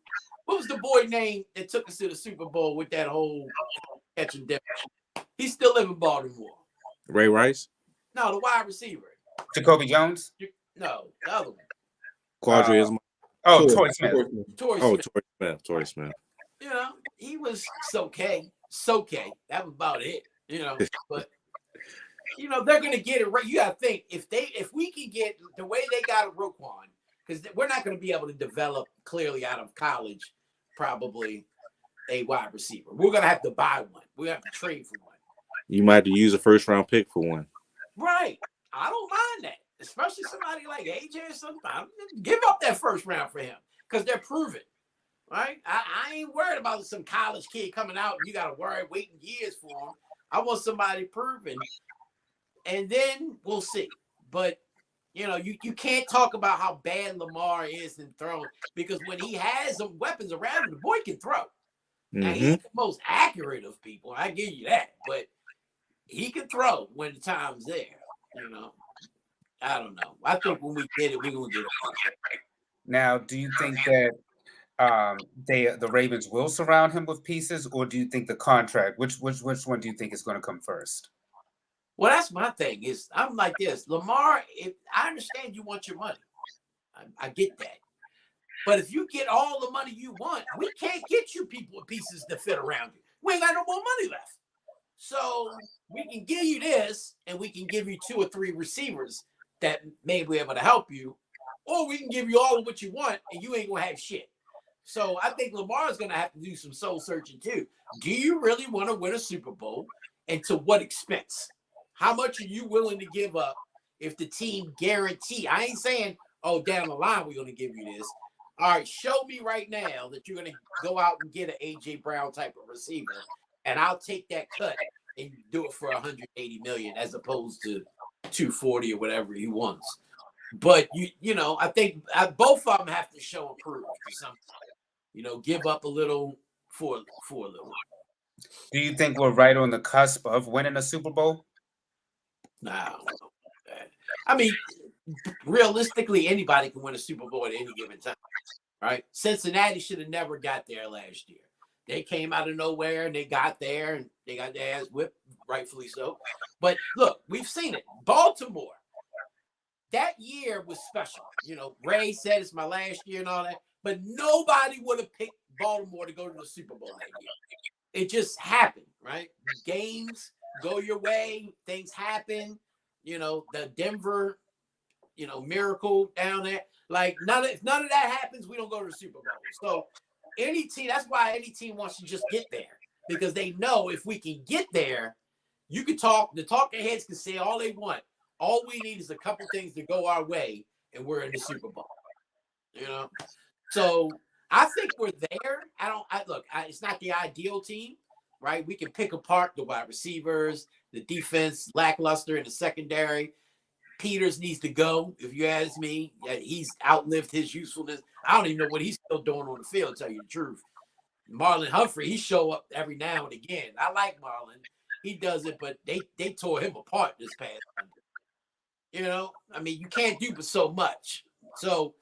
What was the boy name that took us to the Super Bowl with that whole catch and dip? He still live in Baltimore. Ray Rice. No, the wide receiver. Jacoby Jones. No, the other one. Quadri is Oh, Torrey Torrey Smith. Torrey Oh, Smith. Torrey Smith. You know, he was okay. That was about it. You know, but you know they're gonna get it right. You gotta think if we can get the way they got a Roquan, because we're not gonna be able to develop clearly out of college, probably a wide receiver. We're gonna have to buy one. We have to trade for one. You might have to use a first round pick for one. Right. I don't mind that, especially somebody like AJ or something. Give up that first round for him because they're proven. Right? I ain't worried about some college kid coming out and you got to worry waiting years for him. I want somebody proven, and then we'll see. But, you know, you can't talk about how bad Lamar is in throwing because when he has some weapons around him, the boy can throw. Now, he's the most accurate of people. I give you that. But he can throw when the time's there. You know, I don't know. I think when we get it, we're going to get it. Now, do you think that the Ravens will surround him with pieces, or do you think the contract? Which one do you think is going to come first? Well, that's my thing. Is I'm like this, Lamar. I understand you want your money, I get that. But if you get all the money you want, we can't get you people with pieces to fit around you. We ain't got no more money left. So we can give you this, and we can give you 2 or 3 receivers that may be able to help you, or we can give you all of what you want, and you ain't gonna have shit. So I think Lamar's going to have to do some soul searching too. Do you really want to win a Super Bowl, and to what expense? How much are you willing to give up if the team guarantee? I ain't saying, oh, down the line we're going to give you this. All right, show me right now that you're going to go out and get an A.J. Brown type of receiver, and I'll take that cut and do it for $180 million as opposed to $240 or whatever he wants. But you know, I think both of them have to show and prove something. You know, give up a little for a little. Do you think we're right on the cusp of winning a Super Bowl? No, I don't know that. I mean, realistically, anybody can win a Super Bowl at any given time, right? Cincinnati should have never got there last year. They came out of nowhere and they got there and they got their ass whipped, rightfully so. But look, we've seen it. Baltimore, that year was special. You know, Ray said it's my last year and all that, but nobody would have picked Baltimore to go to the Super Bowl that year. It just happened, right? Games go your way, things happen. You know, the Denver, you know, miracle down there. Like if none of that happens, we don't go to the Super Bowl. So any team, that's why any team wants to just get there, because they know if we can get there, you can talk, the talking heads can say all they want. All we need is a couple things to go our way, and we're in the Super Bowl. You know, so I think we're there. It's not the ideal team, right? We can pick apart the wide receivers, the defense, lackluster in the secondary. Peters needs to go, if you ask me. Yeah, he's outlived his usefulness. I don't even know what he's still doing on the field, to tell you the truth. Marlon Humphrey, he show up every now and again. I like Marlon. He does it, but they tore him apart this past Sunday. You know, I mean, you can't do but so much. So,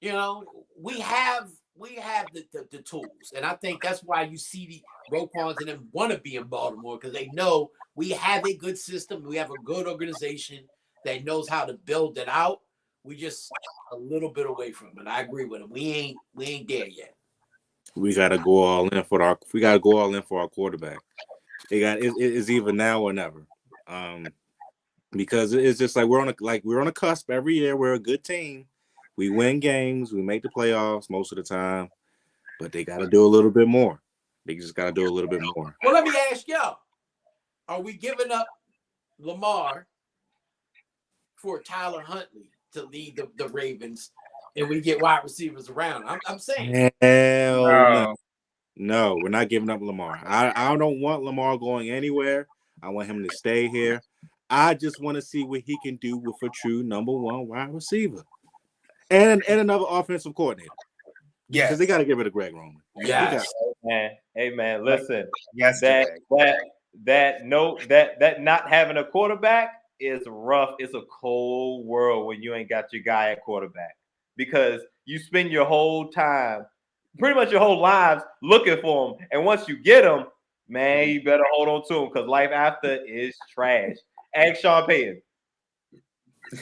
you know, we have the tools. And I think that's why you see the Roquans and them want to be in Baltimore, because they know we have a good system. We have a good organization that knows how to build it out. We just a little bit away from it. I agree with him. We ain't there yet. We gotta go all in for our quarterback. It's either now or never. Because it's just like we're on a cusp every year. We're a good team, We win games. We make the playoffs most of the time, but they got to do a little bit more. They just got to do a little bit more. Well, let me ask y'all: are we giving up Lamar for Tyler Huntley to lead the Ravens, and we get wide receivers around? I'm saying, Hell no, we're not giving up Lamar. I don't want Lamar going anywhere. I want him to stay here. I just want to see what he can do with a true number one wide receiver and another offensive coordinator. Yeah, because they got to get rid of Greg Roman. yes, Hey man, listen. yes, That not having a quarterback is rough. It's a cold world when you ain't got your guy at quarterback, because you spend your whole time, pretty much your whole lives, looking for him, and once you get him, man, you better hold on to him, because life after is trash. Ask Sean Payton.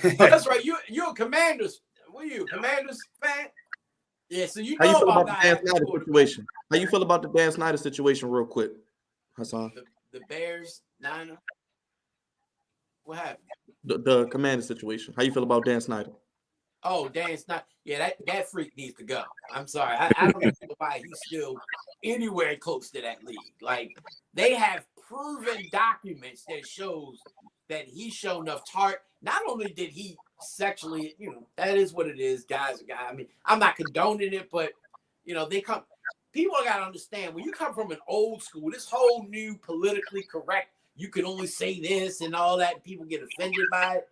Oh, that's right. You're a Commanders. What are you, a Commanders fan? Yeah, so you How you know feel about about the Dan Snyder situation? How you feel about the Dan Snyder situation, real quick, Hassan? The Bears, Niner. What happened? The commander situation. How you feel about Dan Snyder? Oh, Dan Snyder. Yeah, that freak needs to go. I'm sorry. I don't know why he's still anywhere close to that league. Like, they have proven documents that shows that he's shown enough Not only did he sexually, that is what it is. Guys are guys. I mean, I'm not condoning it, but people got to understand, when you come from an old school, this whole new politically correct, you can only say this and all that, and people get offended by it.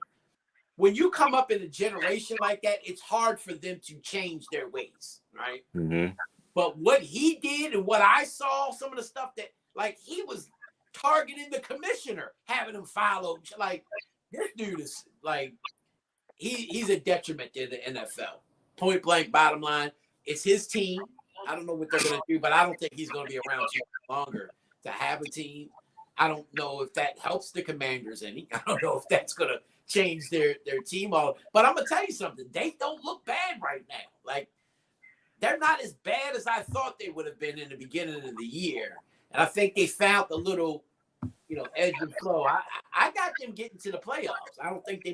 When you come up in a generation like that, it's hard for them to change their ways, right? Mm-hmm. But what he did and what I saw, some of the stuff that, like, he was targeting the commissioner, having him follow. Like, this dude is, like, he's a detriment to the NFL. Point blank, bottom line, it's his team. I don't know what they're going to do, but I don't think he's going to be around too longer to have a team. I don't know if that helps the Commanders any. I don't know if that's going to change their team all. But I'm going to tell you something. They don't look bad right now. Like, they're not as bad as I thought they would have been in the beginning of the year. And I think they found a little, edge and flow. I got them getting to the playoffs. I don't think they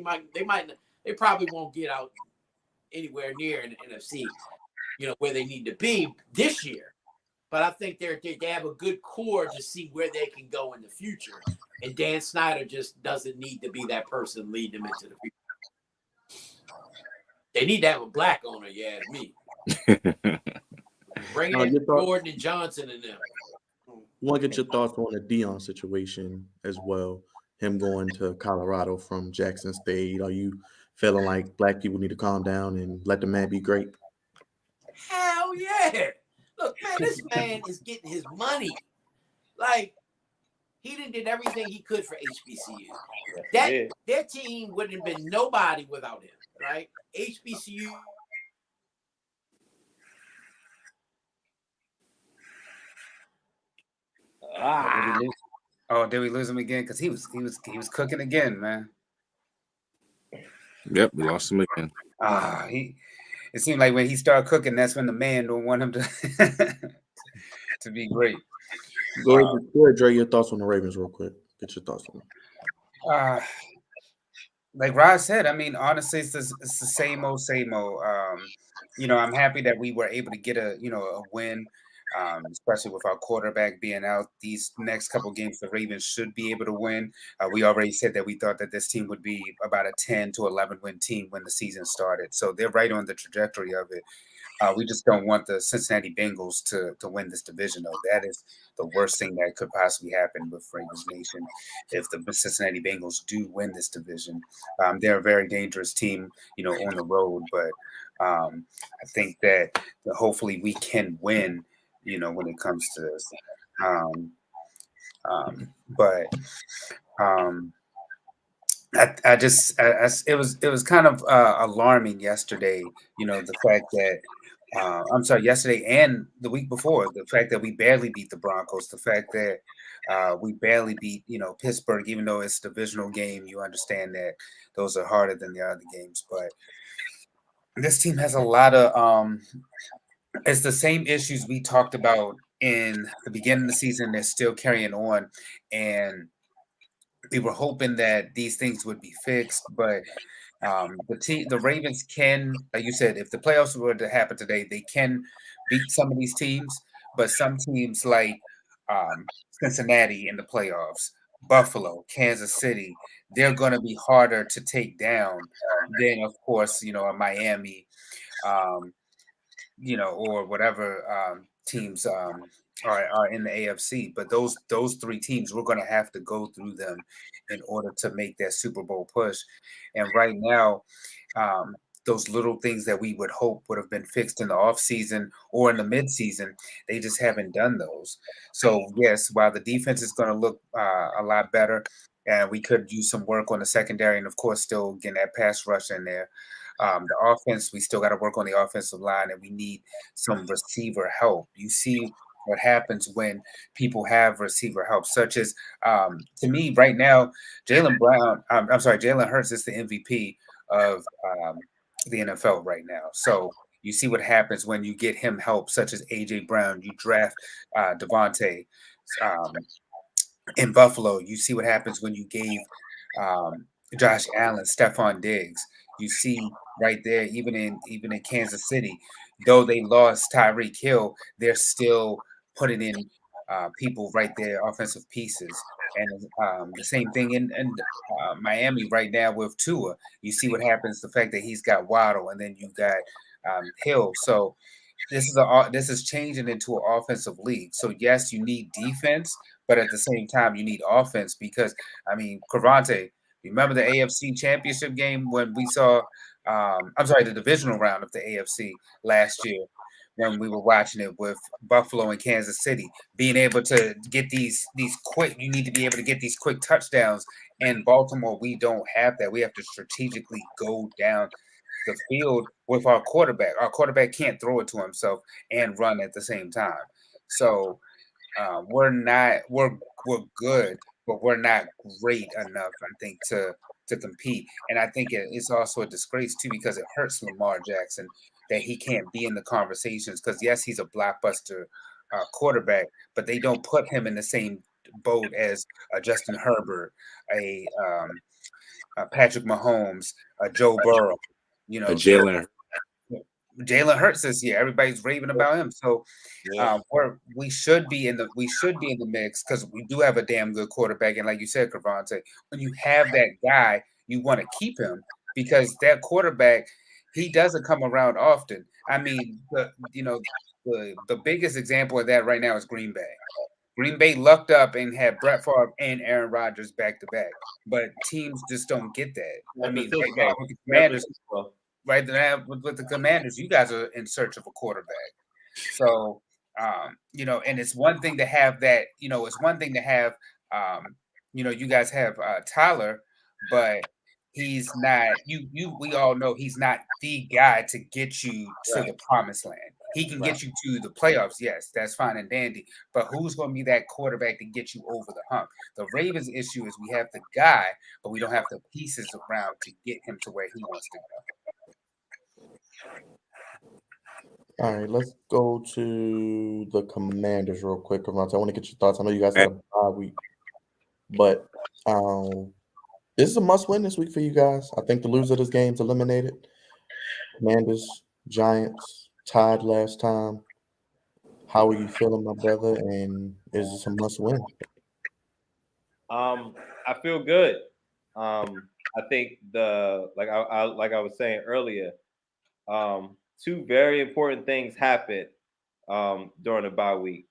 probably won't get out anywhere near in the NFC, where they need to be this year. But I think they have a good core to see where they can go in the future. And Dan Snyder just doesn't need to be that person leading them into the future. They need to have a black owner, you ask me. Bring in Gordon and Johnson and them. I want to get your thoughts on the Deion situation as well. Him going to Colorado from Jackson State. Are you feeling like black people need to calm down and let the man be great? Hell yeah. Look, man, this man is getting his money. Like, he did everything he could for HBCU. Their team wouldn't have been nobody without him, right? HBCU. Did we lose him again? Because he was cooking again, man. Yep, we lost him again. It seemed like when he started cooking, that's when the man don't want him to to be great. Go ahead, Dre, your thoughts on the Ravens real quick. Get your thoughts on it. Like Rod said, I mean, honestly, it's the same old. I'm happy that we were able to get a win, especially with our quarterback being out. These next couple games, the Ravens should be able to win. We already said that we thought that this team would be about a 10 to 11 win team when the season started. So they're right on the trajectory of it. We just don't want the Cincinnati Bengals to win this division, though. That is the worst thing that could possibly happen with Ravens Nation if the Cincinnati Bengals do win this division. They're a very dangerous team, on the road. But I think that hopefully we can win, when it comes to this. It was kind of alarming yesterday, the fact that yesterday and the week before, the fact that we barely beat the Broncos, the fact that we barely beat, Pittsburgh, even though it's a divisional game. You understand that those are harder than the other games, but this team has a lot of it's the same issues we talked about in the beginning of the season. They're still carrying on, and we were hoping that these things would be fixed, but The Ravens can, like you said, if the playoffs were to happen today, they can beat some of these teams, but some teams like Cincinnati in the playoffs, Buffalo, Kansas City, they're going to be harder to take down than, of course, a Miami, or whatever teams are in the AFC. But those three teams, we're going to have to go through them in order to make that Super Bowl push. And right now, those little things that we would hope would have been fixed in the offseason or in the midseason, they just haven't done those. So, yes, while the defense is going to look a lot better, and we could use some work on the secondary and, of course, still getting that pass rush in there. The offense, we still got to work on the offensive line, and we need some receiver help. You see what happens when people have receiver help, such as, to me, right now, Jalen Hurts is the MVP of the NFL right now. So you see what happens when you get him help, such as A.J. Brown. You draft Devontae in Buffalo. You see what happens when you gave Josh Allen, Stephon Diggs. You see right there, even in Kansas City, though they lost Tyreek Hill, they're still putting in people right there, offensive pieces. And the same thing in Miami right now with Tua. You see what happens, the fact that he's got Waddle, and then you got Hill. So this is changing into an offensive league. So yes, you need defense, but at the same time, you need offense because, Crevonte, remember the AFC Championship game when we saw, the divisional round of the AFC last year when we were watching it with Buffalo and Kansas City, being able to get these quick, you need to be able to get these quick touchdowns. And Baltimore, we don't have that. We have to strategically go down the field with our quarterback. Our quarterback can't throw it to himself and run at the same time. So we're good, but we're not great enough, I think, to compete. And I think it's also a disgrace too, because it hurts Lamar Jackson that he can't be in the conversations. Because yes, he's a blockbuster quarterback, but they don't put him in the same boat as Justin Herbert, a Patrick Mahomes, a Joe Burrow. Jalen Hurts this year. Everybody's raving about him. So we should be in the mix because we do have a damn good quarterback. And like you said, Crevonte, when you have that guy, you want to keep him because that quarterback, he doesn't come around often. The biggest example of that right now is Green Bay. Green Bay lucked up and had Brett Favre and Aaron Rodgers back to back, but teams just don't get that. Right now with the Commanders, with the Commanders, you guys are in search of a quarterback. So, and it's one thing to have that. It's one thing to have, you guys have Tyler, but he's not. We all know he's not the guy to get you to the promised land. He can get you to the playoffs. Yes, that's fine and dandy. But who's going to be that quarterback to get you over the hump? The Ravens' issue is we have the guy, but we don't have the pieces around to get him to where he wants to go. All right, let's go to the Commanders real quick, Crevonte. I want to get your thoughts. I know you guys had a bye week, but this is a must-win this week for you guys. I think the loser of this game is eliminated. Commanders, Giants, tied last time. How are you feeling, my brother? And is this a must-win? I feel good. I think like I was saying earlier, two very important things happened during the bye week.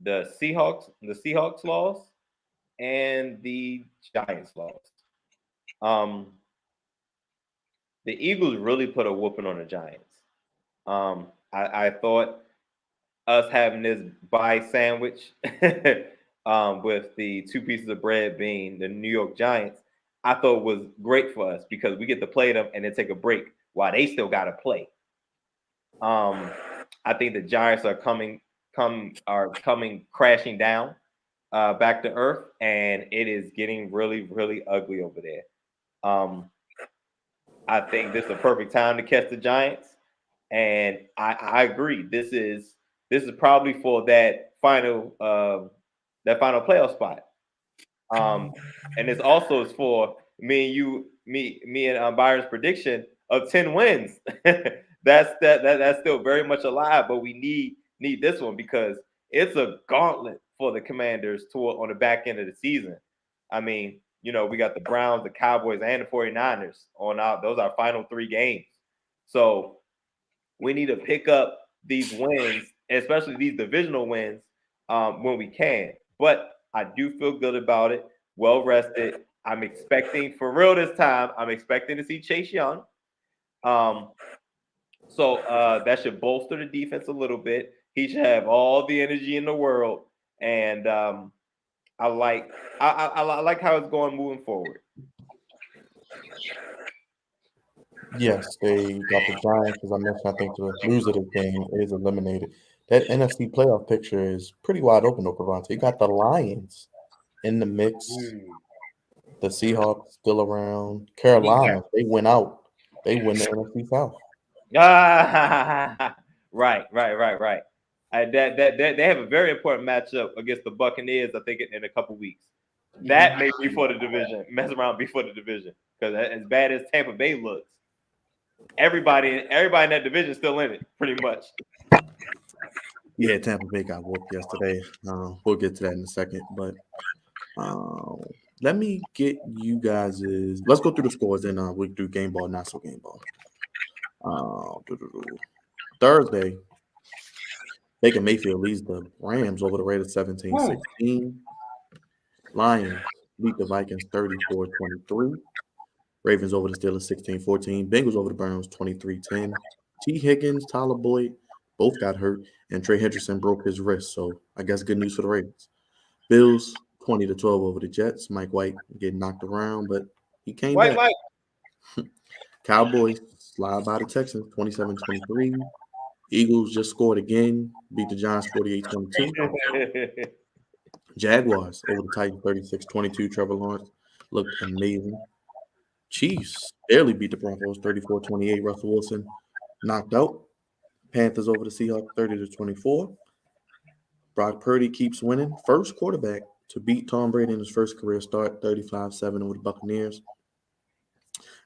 The Seahawks lost and the Giants lost. The Eagles really put a whooping on the Giants. I thought us having this bye sandwich with the two pieces of bread being the New York Giants, I thought was great for us because we get to play them and then take a break while they still got to play. I think the Giants are coming crashing down back to earth, and it is getting really, really ugly over there. I think this is the perfect time to catch the Giants, and I agree. This is probably for that final playoff spot. And this also is for me and you me and Byron's prediction of 10 wins. That's still very much alive, but we need this one because it's a gauntlet for the Commanders on the back end of the season. I mean, we got the Browns, the Cowboys, and the 49ers on out. Those are our final 3 games. So we need to pick up these wins, especially these divisional wins, when we can. But I do feel good about it. Well rested. I'm expecting, for real this time, I'm expecting to see Chase Young. So that should bolster the defense a little bit. He should have all the energy in the world, and I like how it's going moving forward. Yes, they got the Giants, as I mentioned. I think the loser of the game is eliminated. That NFC playoff picture is pretty wide open, though, Crevonte. You got the Lions in the mix. The Seahawks still around. Carolina, they went out. They win the NFC South. Right. They have a very important matchup against the Buccaneers, I think, in a couple weeks. That may be for the division. Mess around before the division. Because as bad as Tampa Bay looks, everybody in that division is still in it, pretty much. Yeah, Tampa Bay got whooped yesterday. We'll get to that in a second. But let me get you guys' let's go through the scores and we'll do game ball, not so game ball. Thursday, Baker Mayfield leads the Rams over the Raiders 17-16. Lions beat the Vikings 34-23. Ravens over the Steelers 16-14. Bengals over the Browns 23-10. T. Higgins, Tyler Boyd both got hurt, and Trey Hendrickson broke his wrist. So I guess good news for the Ravens. Bills 20-12 over the Jets. Mike White getting knocked around, but he came back. Cowboys slide by the Texans 27-23. Eagles just scored again, beat the Giants 48-22. Jaguars over the Titans 36-22. Trevor Lawrence looked amazing. Chiefs barely beat the Broncos 34-28. Russell Wilson knocked out. Panthers over the Seahawks 30-24. Brock Purdy keeps winning. First quarterback to beat Tom Brady in his first career start, 35-7 over the Buccaneers.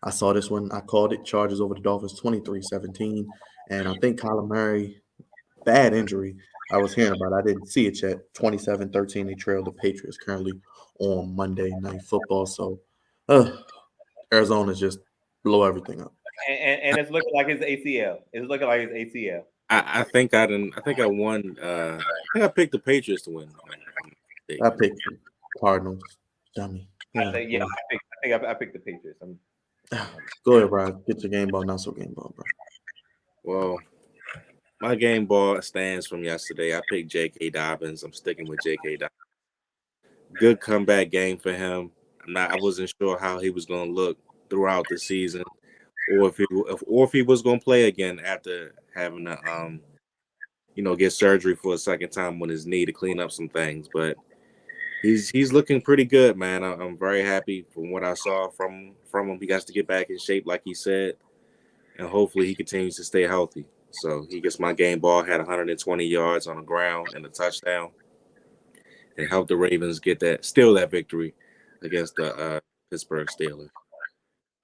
I saw this one. I called it. Chargers over the Dolphins 23-17. And I think Kyler Murray, bad injury. I was hearing about it. I didn't see it yet. 27-13. They trailed the Patriots currently on Monday Night Football. So Arizona's just blow everything up. And it's looking like his ACL. It's looking like his ACL. I think I won. I think I picked the Patriots to win. I picked the Cardinals. Dummy. I think I picked the Patriots. Go ahead, Brian. Get your game ball, not so game ball, bro. Well, my game ball stands from yesterday. I picked J.K. Dobbins. I'm sticking with J.K. Dobbins. Good comeback game for him. I wasn't sure how he was going to look throughout the season, or if he was going to play again after having to get surgery for a second time on his knee to clean up some things. But he's looking pretty good, man. I'm very happy from what I saw from him. He got to get back in shape, like he said, and hopefully he continues to stay healthy. So he gets my game ball, had 120 yards on the ground and a touchdown, and helped the Ravens steal that victory against the Pittsburgh Steelers.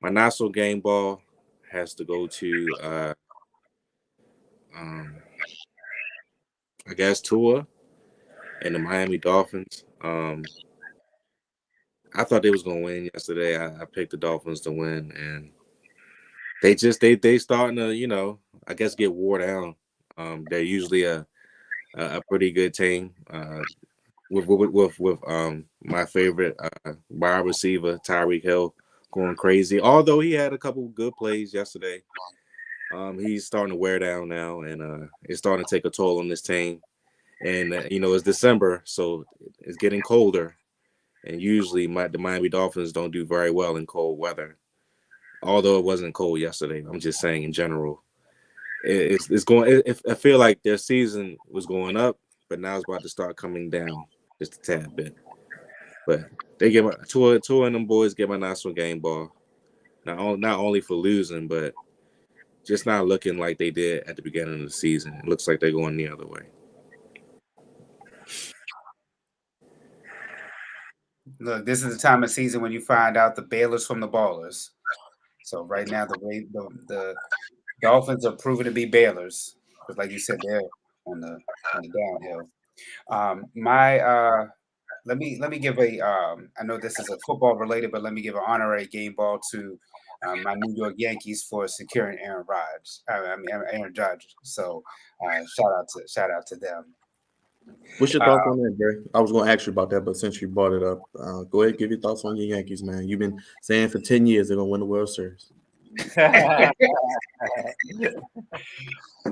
My not so game ball has to go to I guess Tua and the Miami Dolphins. I thought they was gonna win yesterday. I picked the Dolphins to win, and they starting to I guess get wore down. They're usually a pretty good team. With my favorite wide receiver Tyreek Hill going crazy. Although he had a couple of good plays yesterday, he's starting to wear down now, and it's starting to take a toll on this team. And it's December, so it's getting colder, and usually the Miami Dolphins don't do very well in cold weather. Although it wasn't cold yesterday, I'm just saying in general, it's going. I feel like their season was going up, but now it's about to start coming down just a tad bit. But they get two of them boys get my national game ball, not only for losing, but just not looking like they did at the beginning of the season. It looks like they're going the other way. Look, this is the time of season when you find out the Baylors from the Ballers. So right now, the Dolphins are proven to be bailers, because like you said, they're on the downhill. Let me give a I know this is a football related, but let me give an honorary game ball to my New York Yankees for securing Aaron Rodgers. Aaron Judge. So shout out to them. What's your thoughts on that, Bray? I was going to ask you about that, but since you brought it up, go ahead, give your thoughts on your Yankees, man. You've been saying for 10 years they're going to win the World Series.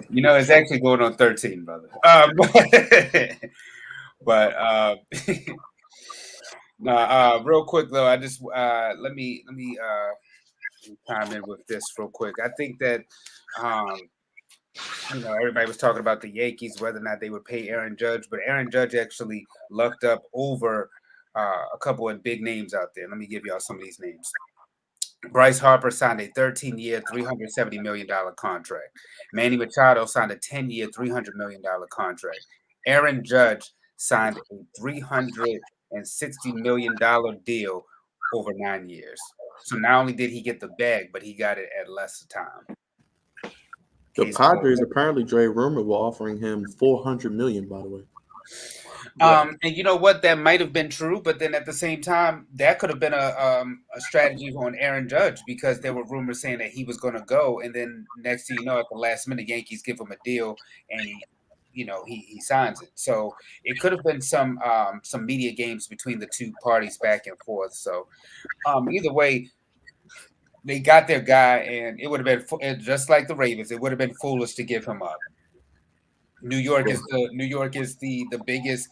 You know, it's actually going on 13, brother. But real quick though, I just let me chime in with this real quick. I think that everybody was talking about the Yankees, whether or not they would pay Aaron Judge, but Aaron Judge actually lucked up over a couple of big names out there. Let me give y'all some of these names. Bryce Harper signed a 13-year, $370 million contract. Manny Machado signed a 10-year, $300 million contract. Aaron Judge signed a $360 million deal over 9 years. So not only did he get the bag, but he got it at less time. The Padres apparently, Dre, rumor were offering him $400 million, by the way. And you know what? That might have been true, but then at the same time, that could have been a strategy on Aaron Judge, because there were rumors saying that he was going to go, and then next thing you know, at the last minute, Yankees give him a deal, and he signs it. So it could have been some media games between the two parties back and forth. So either way, they got their guy, and it would have been just like the Ravens. It would have been foolish to give him up. New York is the biggest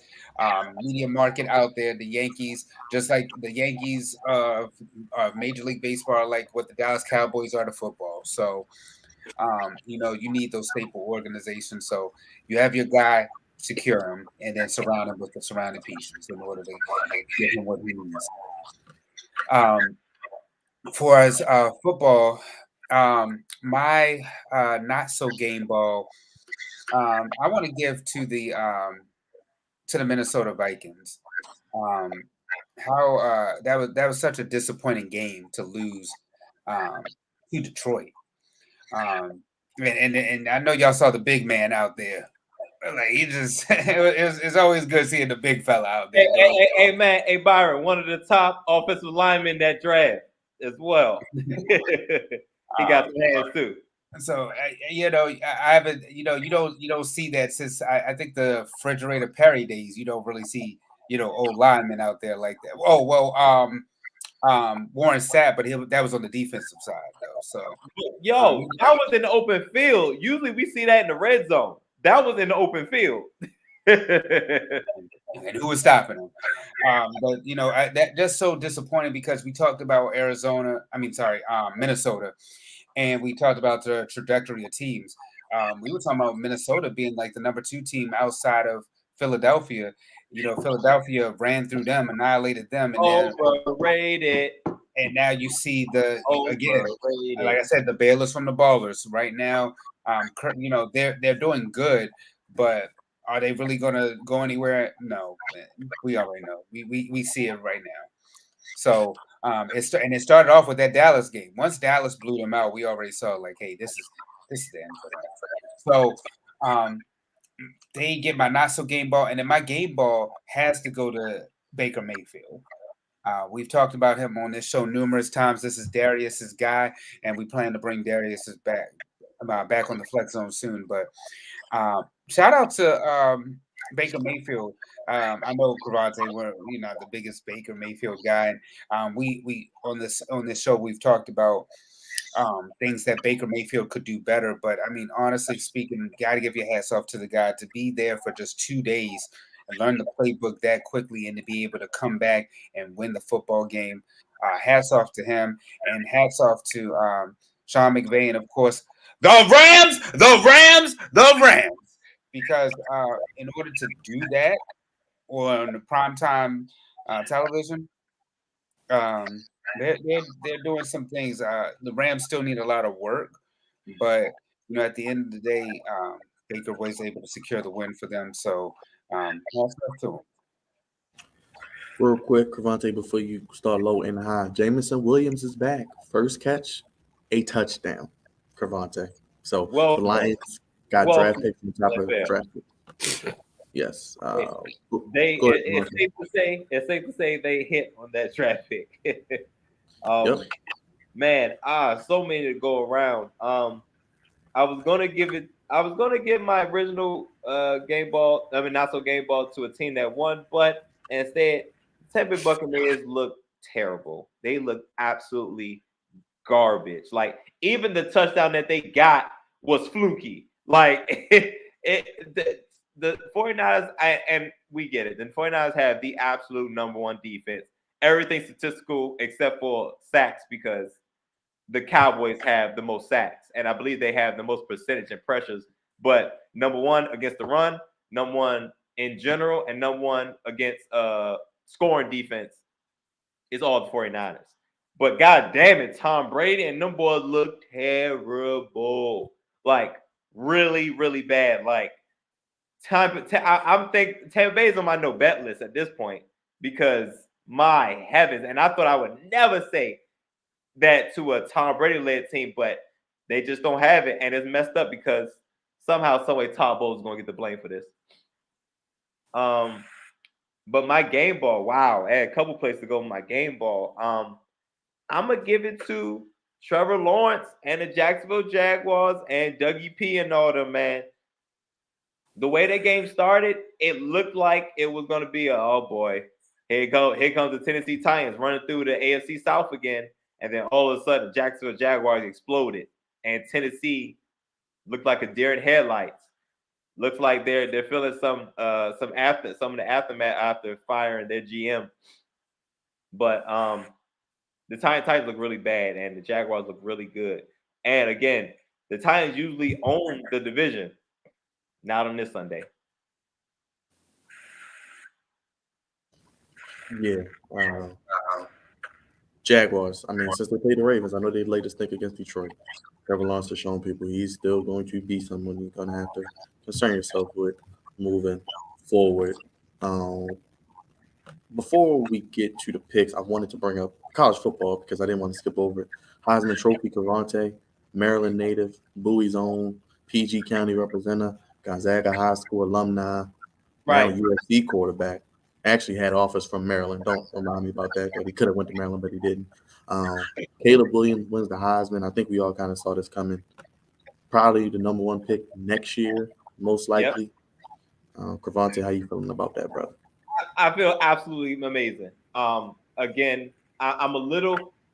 media market out there. The Yankees, just like the Yankees of Major League Baseball, are like what the Dallas Cowboys are to football. So, you need those staple organizations. So you have your guy, secure him, and then surround him with the surrounding pieces in order to give him what he needs. For as football, my not so game ball. I want to give to the Minnesota Vikings. How that was such a disappointing game to lose to Detroit. And I know y'all saw the big man out there. Like he just it's always good seeing the big fella out there. Hey man, hey Byron, one of the top offensive linemen that draft as well. He got some hands too. So I haven't, you don't see that since I think the Refrigerator Perry days. You don't really see old linemen out there like that. Oh well, Warren Sapp, but that was on the defensive side though. So that was in the open field. Usually we see that in the red zone. That was in the open field. And who was stopping him? But that just so disappointing, because we talked about Minnesota. And we talked about the trajectory of teams. We were talking about Minnesota being like the number 2 team outside of Philadelphia. Philadelphia ran through them, annihilated them, and overrated. And now you see again, like I said, the Baylors from the Ballers right now. They're doing good, but are they really going to go anywhere? No, we already know. We see it right now. So it started off with that Dallas game. Once Dallas blew them out, we already saw like, hey, this is the end for them. So they get my not so game ball, and then my game ball has to go to Baker Mayfield. We've talked about him on this show numerous times. This is Darius's guy, and we plan to bring Darius's back on the flex zone soon. But shout out to Baker Mayfield. I know Crevonte, we're not the biggest Baker Mayfield guy. We on this show we've talked about things that Baker Mayfield could do better. But I mean, honestly speaking, got to give your hats off to the guy to be there for just 2 days and learn the playbook that quickly, and to be able to come back and win the football game. Hats off to him, and hats off to Sean McVay, and of course the Rams. Because in order to do that on the primetime television, they're doing some things. The Rams still need a lot of work, but at the end of the day, Baker was able to secure the win for them. So hats off to him. Real quick, Crevonte, before you start low and high, Jameson Williams is back. First catch a touchdown, Crevonte. So Well, the Lions got well, draft picks on top of fair. draft picks. Yes. Go ahead, It's Crevonte. safe to say they hit on that draft pick. Yep. Man, so many to go around. I was gonna give my original game ball. I mean, not so game ball to a team that won, but instead, Tampa Bay Buccaneers look terrible. They look absolutely garbage. Like even the touchdown that they got was fluky. Like the 49ers, and we get it. The 49ers have the absolute number one defense. Everything statistical except for sacks because the Cowboys have the most sacks, and I believe they have the most percentage and pressures. But number one against the run, number one in general, and number one against scoring defense is all the 49ers. But god damn it, Tom Brady and them boys look terrible. Like really, really bad. Like I'm thinking Tampa Bay's on my no bet list at this point because my heavens, and I thought I would never say that to a Tom Brady led team, but they just don't have it, and it's messed up because somehow, some way, Todd Bowles is going to get the blame for this. But my game ball, wow, I had a couple places to go with my game ball. I'm gonna give it to Trevor Lawrence and the Jacksonville Jaguars and Dougie P and all them, man. The way that game started, it looked like it was gonna be oh boy, here comes the Tennessee Titans running through the AFC South again. And then all of a sudden, Jacksonville Jaguars exploded, and Tennessee looked like a deer in headlights. Looks like they're feeling some of the aftermath after firing their GM. But the Titans look really bad, and the Jaguars look really good. And again, the Titans usually own the division, not on this Sunday. Yeah. Jaguars. I mean, since they played the Ravens, I know they laid a stink against Detroit. Trevor Lawrence has shown people he's still going to be someone you're going to have to concern yourself with moving forward. Before we get to the picks, I wanted to bring up college football because I didn't want to skip over it. Heisman Trophy, Crevonte, Maryland native, Bowie's own, PG County representative, Gonzaga High School alumni, now USC quarterback. Actually had offers from Maryland. Don't remind me about that. He could have went to Maryland, but he didn't. Caleb Williams wins the Heisman. I think we all kind of saw this coming. Probably the number one pick next year, most likely. Crevonte, how you feeling about that, brother? I feel absolutely amazing. Again, I'm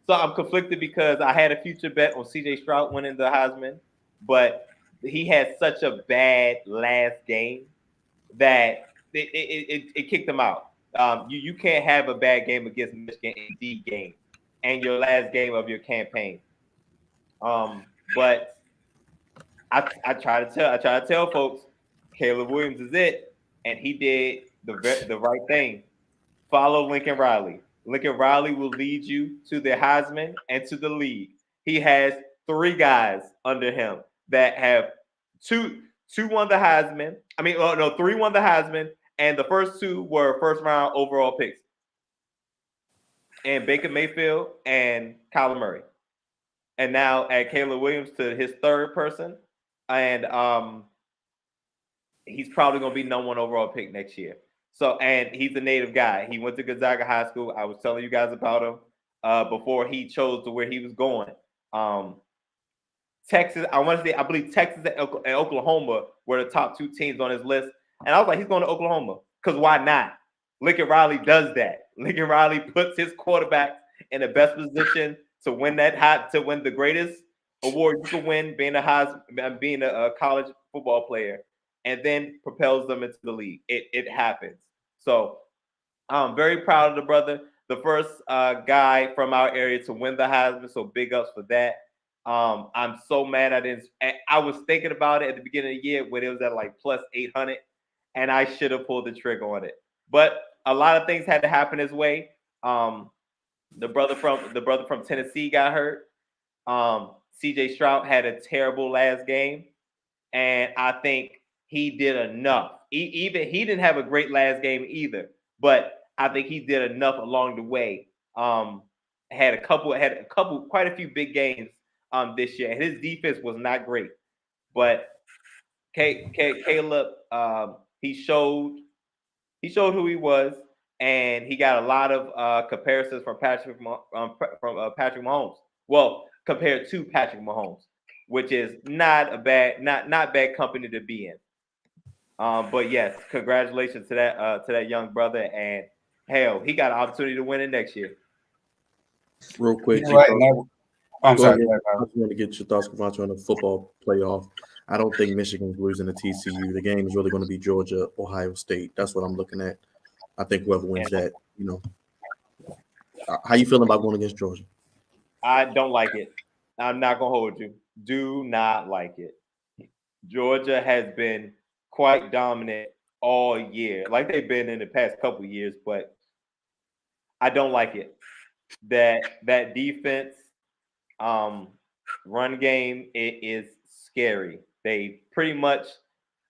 I'm conflicted because I had a future bet on CJ Stroud winning the Heisman, but he had such a bad last game that it kicked him out. You can't have a bad game against Michigan in the game and your last game of your campaign. But I try to tell folks Caleb Williams is it, and he did the right thing. Follow Lincoln Riley. Lincoln Riley will lead you to the Heisman and to the league. He has 3 guys under him that have two won the Heisman. I mean, 3 won the Heisman, and the first 2 were first round overall picks. And Baker Mayfield and Kyler Murray. And now add Caleb Williams to his 3rd person. And he's probably going to be number 1 overall pick next year. So, and he's a native guy. He went to Gonzaga High School. I was telling you guys about him before he chose to where he was going. Texas, I believe Texas and Oklahoma were the top 2 teams on his list. And I was like, he's going to Oklahoma. Because why not? Lincoln Riley does that. Lincoln Riley puts his quarterback in the best position to win the greatest award you can win, being a college football player, and then propels them into the league. It happens. So I'm very proud of the brother, the first guy from our area to win the Heisman. So big ups for that. I'm so mad I didn't. I was thinking about it at the beginning of the year when it was at like plus 800, and I should have pulled the trigger on it. But a lot of things had to happen his way. The brother from Tennessee got hurt. CJ Stroud had a terrible last game, and I think he did enough. He didn't have a great last game either, but I think he did enough along the way. Had quite a few big games this year, and his defense was not great. But Caleb, he showed who he was, and he got a lot of comparisons from Patrick Mahomes. Well, compared to Patrick Mahomes, which is not bad company to be in. But yes, congratulations to that young brother, and hell, he got an opportunity to win it next year. Real quick, I'm sorry. I just want to get your thoughts, Crevonte, on the football playoff. I don't think Michigan's losing to TCU. The game is really going to be Georgia, Ohio State. That's what I'm looking at. I think whoever wins that, how you feeling about going against Georgia? I don't like it. I'm not going to hold you. Do not like it. Georgia has been quite dominant all year, like they've been in the past couple of years, but I don't like it. That defense, run game, it is scary. They pretty much,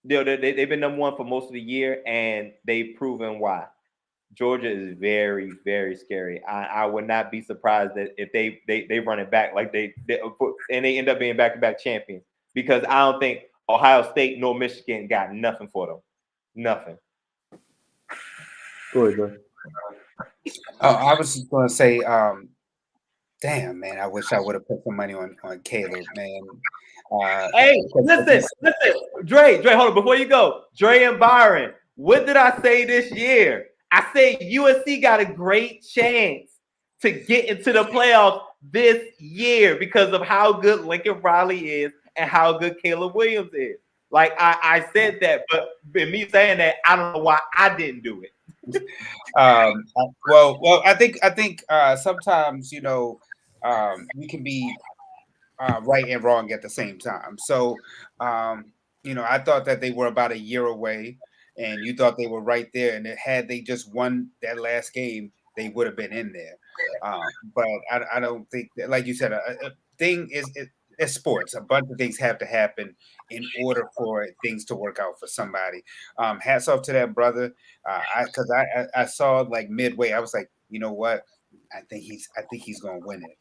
they've been number one for most of the year, and they've proven why. Georgia is very, very scary. I would not be surprised that if they run it back like they end up being back-to-back champions, because I don't think Ohio State nor Michigan got nothing for them. Nothing. Go ahead, bro. I was just going to say, damn, man, I wish I would have put some money on Caleb, man. Hey, listen, Dre, hold on, before you go, Dre and Byron, what did I say this year? I said USC got a great chance to get into the playoffs this year because of how good Lincoln Riley is and how good Caleb Williams is. Like I said that, but in me saying that, I don't know why I didn't do it. Well, I think sometimes you can be right and wrong at the same time. So I thought that they were about a year away, and you thought they were right there. And had they just won that last game, they would have been in there. But I don't think that, like you said, a thing is. It's sports. A bunch of things have to happen in order for things to work out for somebody. Hats off to that brother. Because I saw like midway, I was like, you know what? I think he's gonna win it.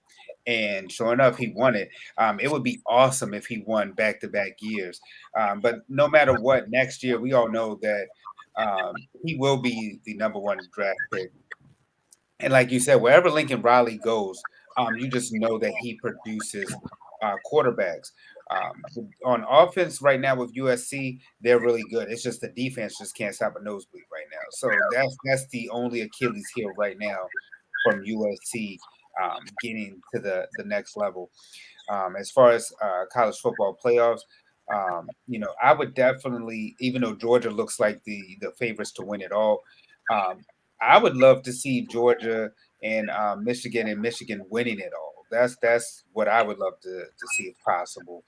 And sure enough, he won it. It would be awesome if he won back-to-back years. But no matter what, next year we all know that he will be the number one draft pick. And like you said, wherever Lincoln Riley goes, you just know that he produces quarterbacks. On offense right now with USC, they're really good. It's just the defense just can't stop a nosebleed right now. So that's the only Achilles heel right now from USC getting to the next level. As far as college football playoffs, I would definitely, even though Georgia looks like the favorites to win it all, I would love to see Georgia and Michigan winning it all. That's what I would love to see if possible.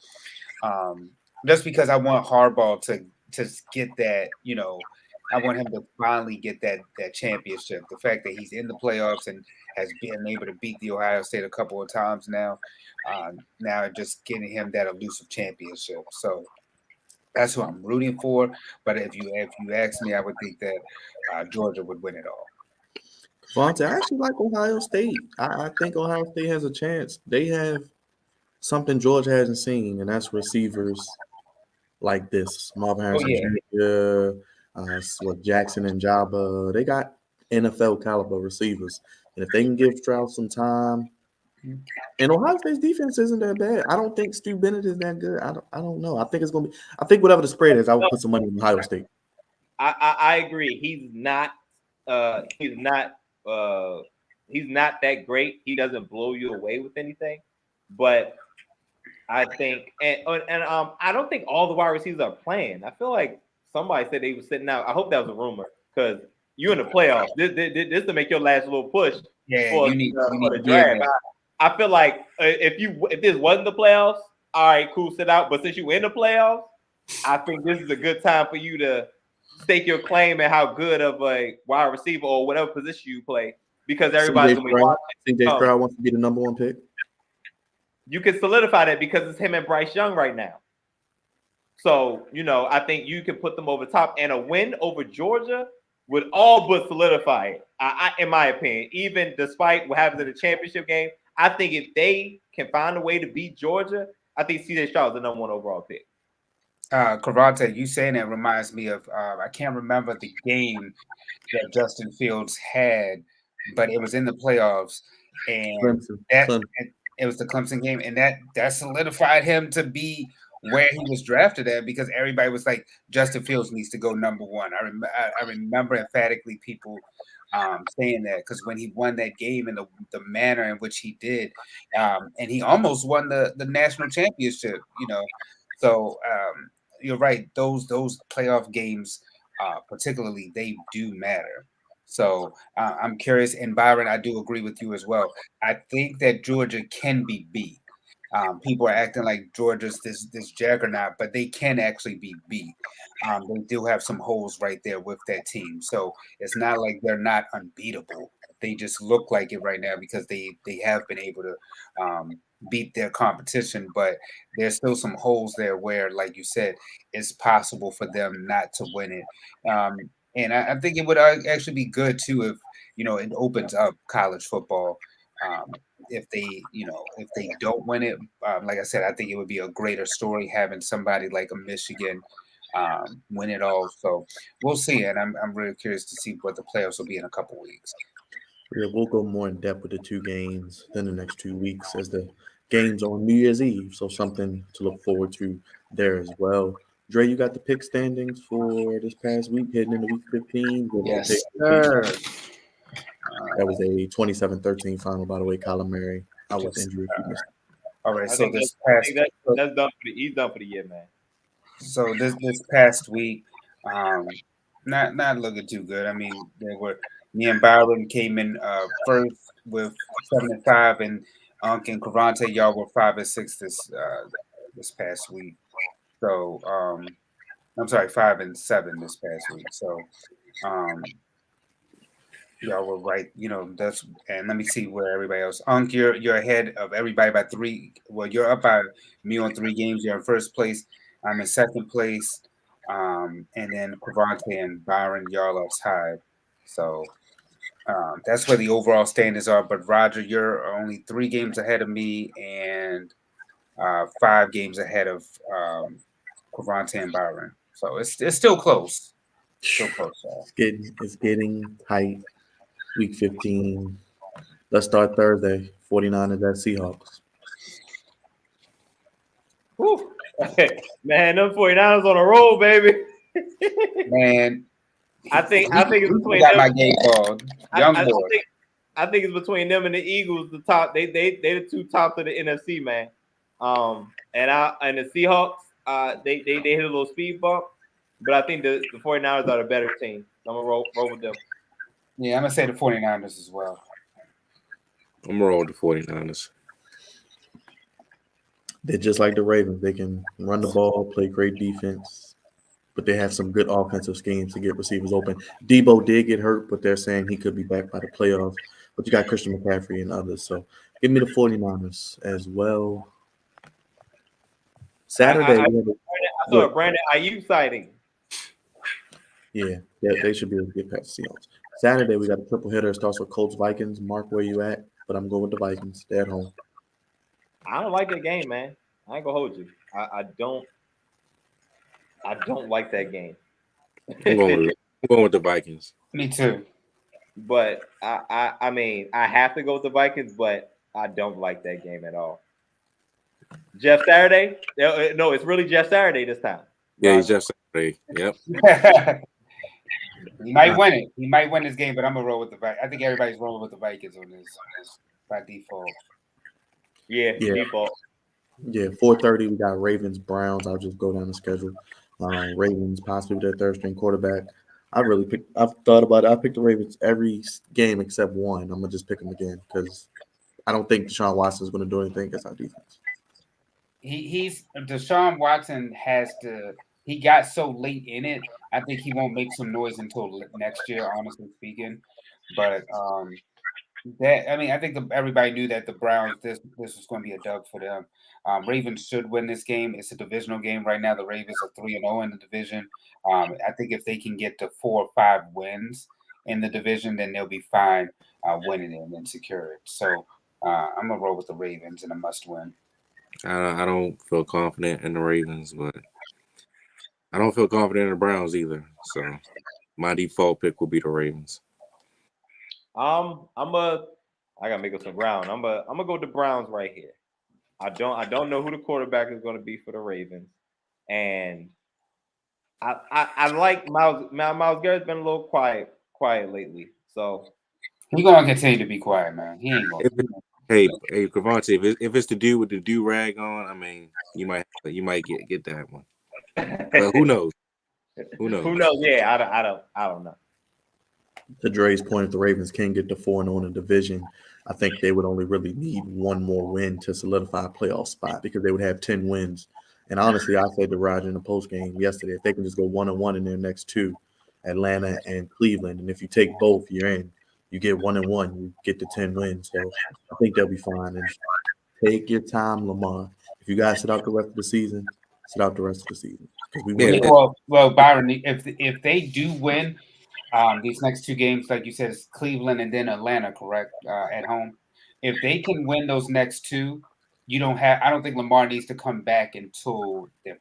Just because I want Harbaugh to get that, I want him to finally get that championship. The fact that he's in the playoffs and has been able to beat the Ohio State a couple of times now just getting him that elusive championship. So that's who I'm rooting for. But if you ask me, I would think that Georgia would win it all. Crevonte, I actually like Ohio State. I think Ohio State has a chance. They have something Georgia hasn't seen, and that's receivers like this. Marvin Harrison Jr., Jackson and Jabba. They got NFL caliber receivers. And if they can give Stroud some time, and Ohio State's defense isn't that bad. I don't think Stu Bennett is that good. I don't know. I think it's gonna be. I think whatever the spread is, I would put some money on Ohio State. I agree. He's not that great. He doesn't blow you away with anything, but I think and I don't think all the wide receivers are playing. I feel like somebody said they were sitting out. I hope that was a rumor because you're in the playoffs. This to make your last little push. Yeah, for the draft. I feel like if this wasn't the playoffs, all right, cool, sit out. But since you in the playoffs, I think this is a good time for you to stake your claim and how good of a wide receiver or whatever position you play, because everybody's gonna be watching. CJ Stroud wants to be the number one pick. You can solidify that because it's him and Bryce Young right now. So I think you can put them over top, and a win over Georgia would all but solidify it. In my opinion, even despite what happens in the championship game, I think if they can find a way to beat Georgia, I think CJ Stroud is the number 1 overall pick. Crevonte, you saying that reminds me of I can't remember the game that Justin Fields had, but it was in the playoffs, and Clemson. it was the Clemson game, and that solidified him to be where he was drafted at, because everybody was like, Justin Fields needs to go number 1. I remember emphatically people saying that, because when he won that game in the manner in which he did, and he almost won the national championship, so you're right, those playoff games particularly, they do matter. So I'm curious, and Byron, I do agree with you as well. I think that Georgia can be beat. People are acting like Georgia's this juggernaut, but they can actually be beat. They do have some holes right there with that team, so it's not like they're not unbeatable. They just look like it right now because they have been able to beat their competition, but there's still some holes there where, like you said, it's possible for them not to win it. And I think it would actually be good too if it opens up college football. If they don't win it, like I said, I think it would be a greater story having somebody like a Michigan win it all. So we'll see, and I'm really curious to see what the playoffs will be in a couple weeks. Yeah, we'll go more in depth with the 2 games in the next 2 weeks as the games on New Year's Eve. So something to look forward to there as well. Dre, you got the pick standings for this past week, heading into week 15. Yes, sir. That was a 27-13 final, by the way. Kyler Murray out with injury. All right, I so think this that's past done he's done for the year, man. so this past week, not looking too good. I mean, me and Byron came in first with 7-5, and Unc and Crevonte, y'all were 5-6 this past week. So I'm sorry, 5-7 this past week. So y'all were right. That's, and let me see where everybody else. Unc, you're ahead of everybody by 3. Well, you're up by me on 3 games. You're in first place. I'm in second place. And then Crevonte and Byron, y'all are tied. So that's where the overall standings are. But Roger, you're only 3 games ahead of me and 5 games ahead of Crevonte and Byron. So it's still close. Still close. It's getting tight. Week 15. Let's start Thursday. 49ers at Seahawks. Whew. Man, them 49ers on a roll, baby. Man, I think it's between got them. my game called. Young boy. I think it's between them and the Eagles. The top, they the 2 tops of the NFC, man. And the Seahawks, they hit a little speed bump, but I think the 49ers are the better team. I'm gonna roll with them. Yeah, I'm gonna say the 49ers as well. I'm gonna roll with the 49ers. They're just like the Ravens. They can run the ball, play great defense, but they have some good offensive schemes to get receivers open. Debo did get hurt, but they're saying he could be back by the playoffs. But you got Christian McCaffrey and others. So give me the 49ers as well. Saturday. I saw a Brandon Ayuk sighting. Yeah, they should be able to get past the Seahawks. Saturday, we got a triple hitter. It starts with Colts Vikings. Mark, where you at? But I'm going with the Vikings. They're at home. I don't like that game, man. I ain't gonna hold you. I don't like that game. I'm going with the Vikings. Me too. But I mean, I have to go with the Vikings, but I don't like that game at all. Jeff Saturday? No, it's really Jeff Saturday this time. Yeah, he's Jeff Saturday. Yep. He might win it. He might win this game, but I'm gonna roll with the Vikings. I think everybody's rolling with the Vikings on this by default. Yeah. Default. Yeah, 4:30. We got Ravens Browns. I'll just go down the schedule. Ravens possibly with their third string quarterback. I've thought about it. I picked the Ravens every game except one. I'm gonna just pick them again because I don't think Deshaun Watson is gonna do anything against our defense. Deshaun Watson he got so late in it. I think he won't make some noise until next year, honestly speaking. But I think everybody knew that the Browns, this was going to be a dub for them. Ravens should win this game. It's a divisional game right now. The Ravens are 3-0 in the division. I think if they can get to 4 or 5 wins in the division, then they'll be fine winning it and then secure it. So I'm gonna roll with the Ravens in a must-win. I don't feel confident in the Ravens, but I don't feel confident in the Browns either. So my default pick will be the Ravens. I gotta make up some ground. I'm gonna go with the Browns right here. I don't know who the quarterback is gonna be for the Ravens, and I like Miles. Miles Garrett's been a little quiet lately, so He's gonna continue to be quiet, man. He ain't gonna. Hey, Crevonte, if it's the dude with the do rag on, I mean, you might get that one, but who knows? Who knows? Who knows? Yeah, I don't know. To Dre's point, if the Ravens can get to 4-0 in the division, I think they would only really need one more win to solidify a playoff spot because they would have 10 wins. And honestly, I said to Roger in the post game yesterday, if they can just go 1-1 in their next two, Atlanta and Cleveland, and if you take both, you're in. You get 1-1, you get to 10 wins. So I think they'll be fine. And take your time, Lamar. If you guys sit out the rest of the season, sit out the rest of the season. Well, Byron, if they do win these next two games, like you said, it's Cleveland and then Atlanta, correct? At home. If they can win those next two, I don't think Lamar needs to come back until the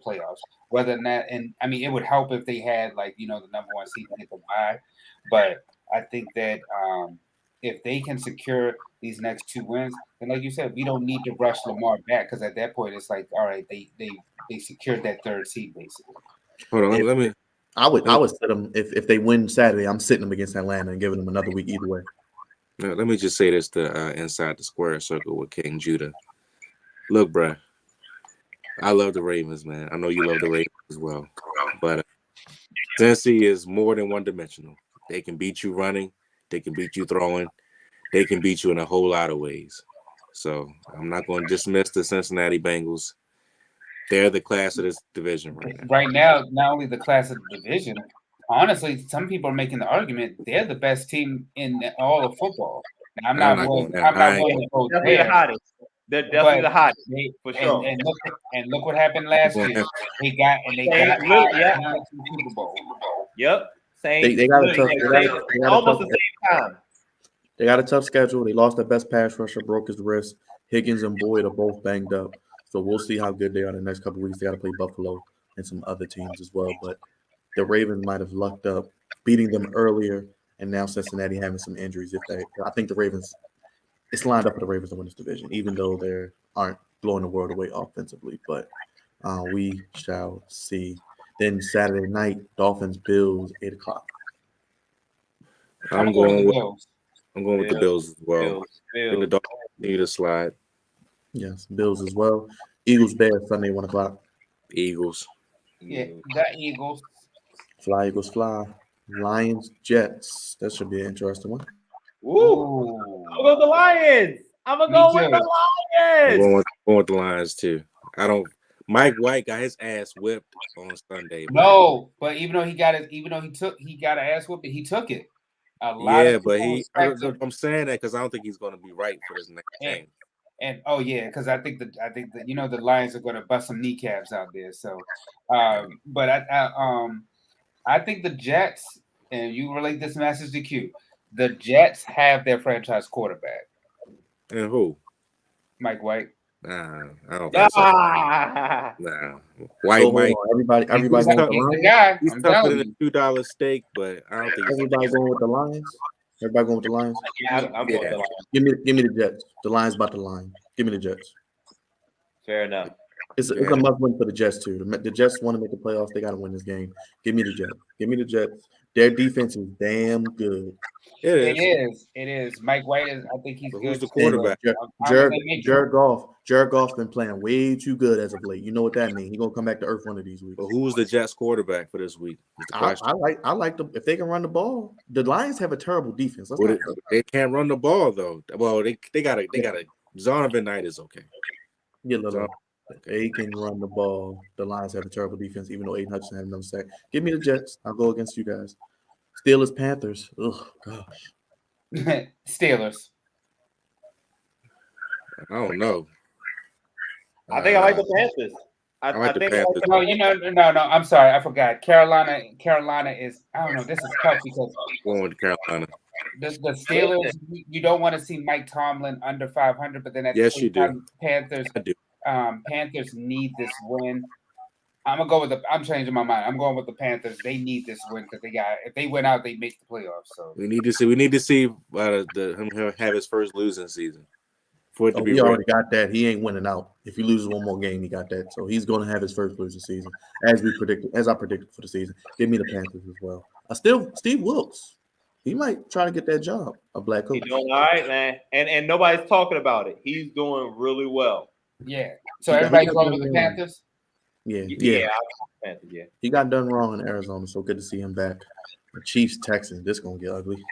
playoffs. Whether than that, and I mean, it would help if they had the number one seed to get the bye. But I think that if they can secure these next two wins, then like you said, we don't need to rush Lamar back because at that point it's like, all right, they secured that third seed basically. Hold on, let me. I would sit them if they win Saturday. I'm sitting them against Atlanta and giving them another week either way. Now, let me just say this to inside the square circle with King Judah. Look, bruh, I love the Ravens, man. I know you love the Ravens as well, but Tennessee is more than one-dimensional. They can beat you running, they can beat you throwing, they can beat you in a whole lot of ways. So I'm not going to dismiss the Cincinnati Bengals. They're the class of this division right now. Right now, not only the class of the division, honestly, some people are making the argument they're the best team in all of football. Now, I'm not willing to go there. The hottest. They're definitely the hottest for sure. And look what happened last year. They got Super Bowl. Yep. They got a tough. Almost the same time. They got a tough schedule. They lost their best pass rusher, broke his wrist. Higgins and Boyd are both banged up. So we'll see how good they are in the next couple of weeks. They got to play Buffalo and some other teams as well. But the Ravens might have lucked up beating them earlier, and now Cincinnati having some injuries. I think the Ravens, it's lined up for the Ravens to win this division, even though they aren't blowing the world away offensively. But we shall see. Then Saturday night, Dolphins, Bills, 8:00. I'm going with the Bills as well. Bills. The Dolphins need to slide. Yes, Bills as well. Eagles, Bears, Sunday, 1:00. Eagles. Yeah, the Eagles. Fly, Eagles, fly. Lions, Jets. That should be an interesting one. Ooh. I'm going with the Lions. I'm going to go with the Lions. I'm going with the Lions, too. Mike White got his ass whipped on Sunday. No, but even though he got an ass whipping, he took it. I'm saying that because I don't think he's going to be right for this next game. And because I think the Lions are going to bust some kneecaps out there. So, but I think the Jets, and you relate this message to Q, the Jets have their franchise quarterback. And who? Mike White. Nah, I don't think so. Nah, White Mike. Everybody going with the Lions. He's tougher than a $2 steak, but I don't think everybody going with the Lions. Everybody going with the Lions? Yeah, I'm going with the Lions. Give me the Jets. The Lions about the line. Give me the Jets. Fair enough. It's a must win for the Jets too. The Jets want to make the playoffs. They got to win this game. Give me the Jets. Give me the Jets. Their defense is damn good. It is. Mike White is. I think he's good. Who's the quarterback? Jared Goff. Jared Goff's been playing way too good as of late. You know what that means? He's gonna come back to earth one of these weeks. But who's the Jets quarterback for this week? I like them if they can run the ball. The Lions have a terrible defense. They can't run the ball though. Well, they got a Zonovan Knight is okay. They can run the ball. The Lions have a terrible defense, even though Aiden Hutchinson had another sack. Give me the Jets. I'll go against you guys. Steelers, Panthers. Oh gosh. Steelers. I don't know. I think I like the Panthers. I like the think Panthers. No, no. I'm sorry, I forgot. Carolina is. I don't know. This is tough because Going with Carolina. the Steelers. You don't want to see Mike Tomlin under 500, but then at Yes, the you same do. time, Panthers. I do. Panthers need this win. I'm gonna go with I'm changing my mind. I'm going with the Panthers. They need this win because if they win out, they make the playoffs. So We need to see him have his first losing season for it to be he real. already got that. He ain't winning out. If he loses one more game, he got that. So he's going to have his first losing season, as I predicted for the season. Give me the Panthers as well. Steve Wilkes. He might try to get that job, a black coach. He's doing all right, man. And nobody's talking about it. He's doing really well. yeah. So everybody's going with the Panthers. Yeah. Panthers, yeah. He got done wrong in Arizona, so good to see him back. The Chiefs, Texans, this gonna get ugly.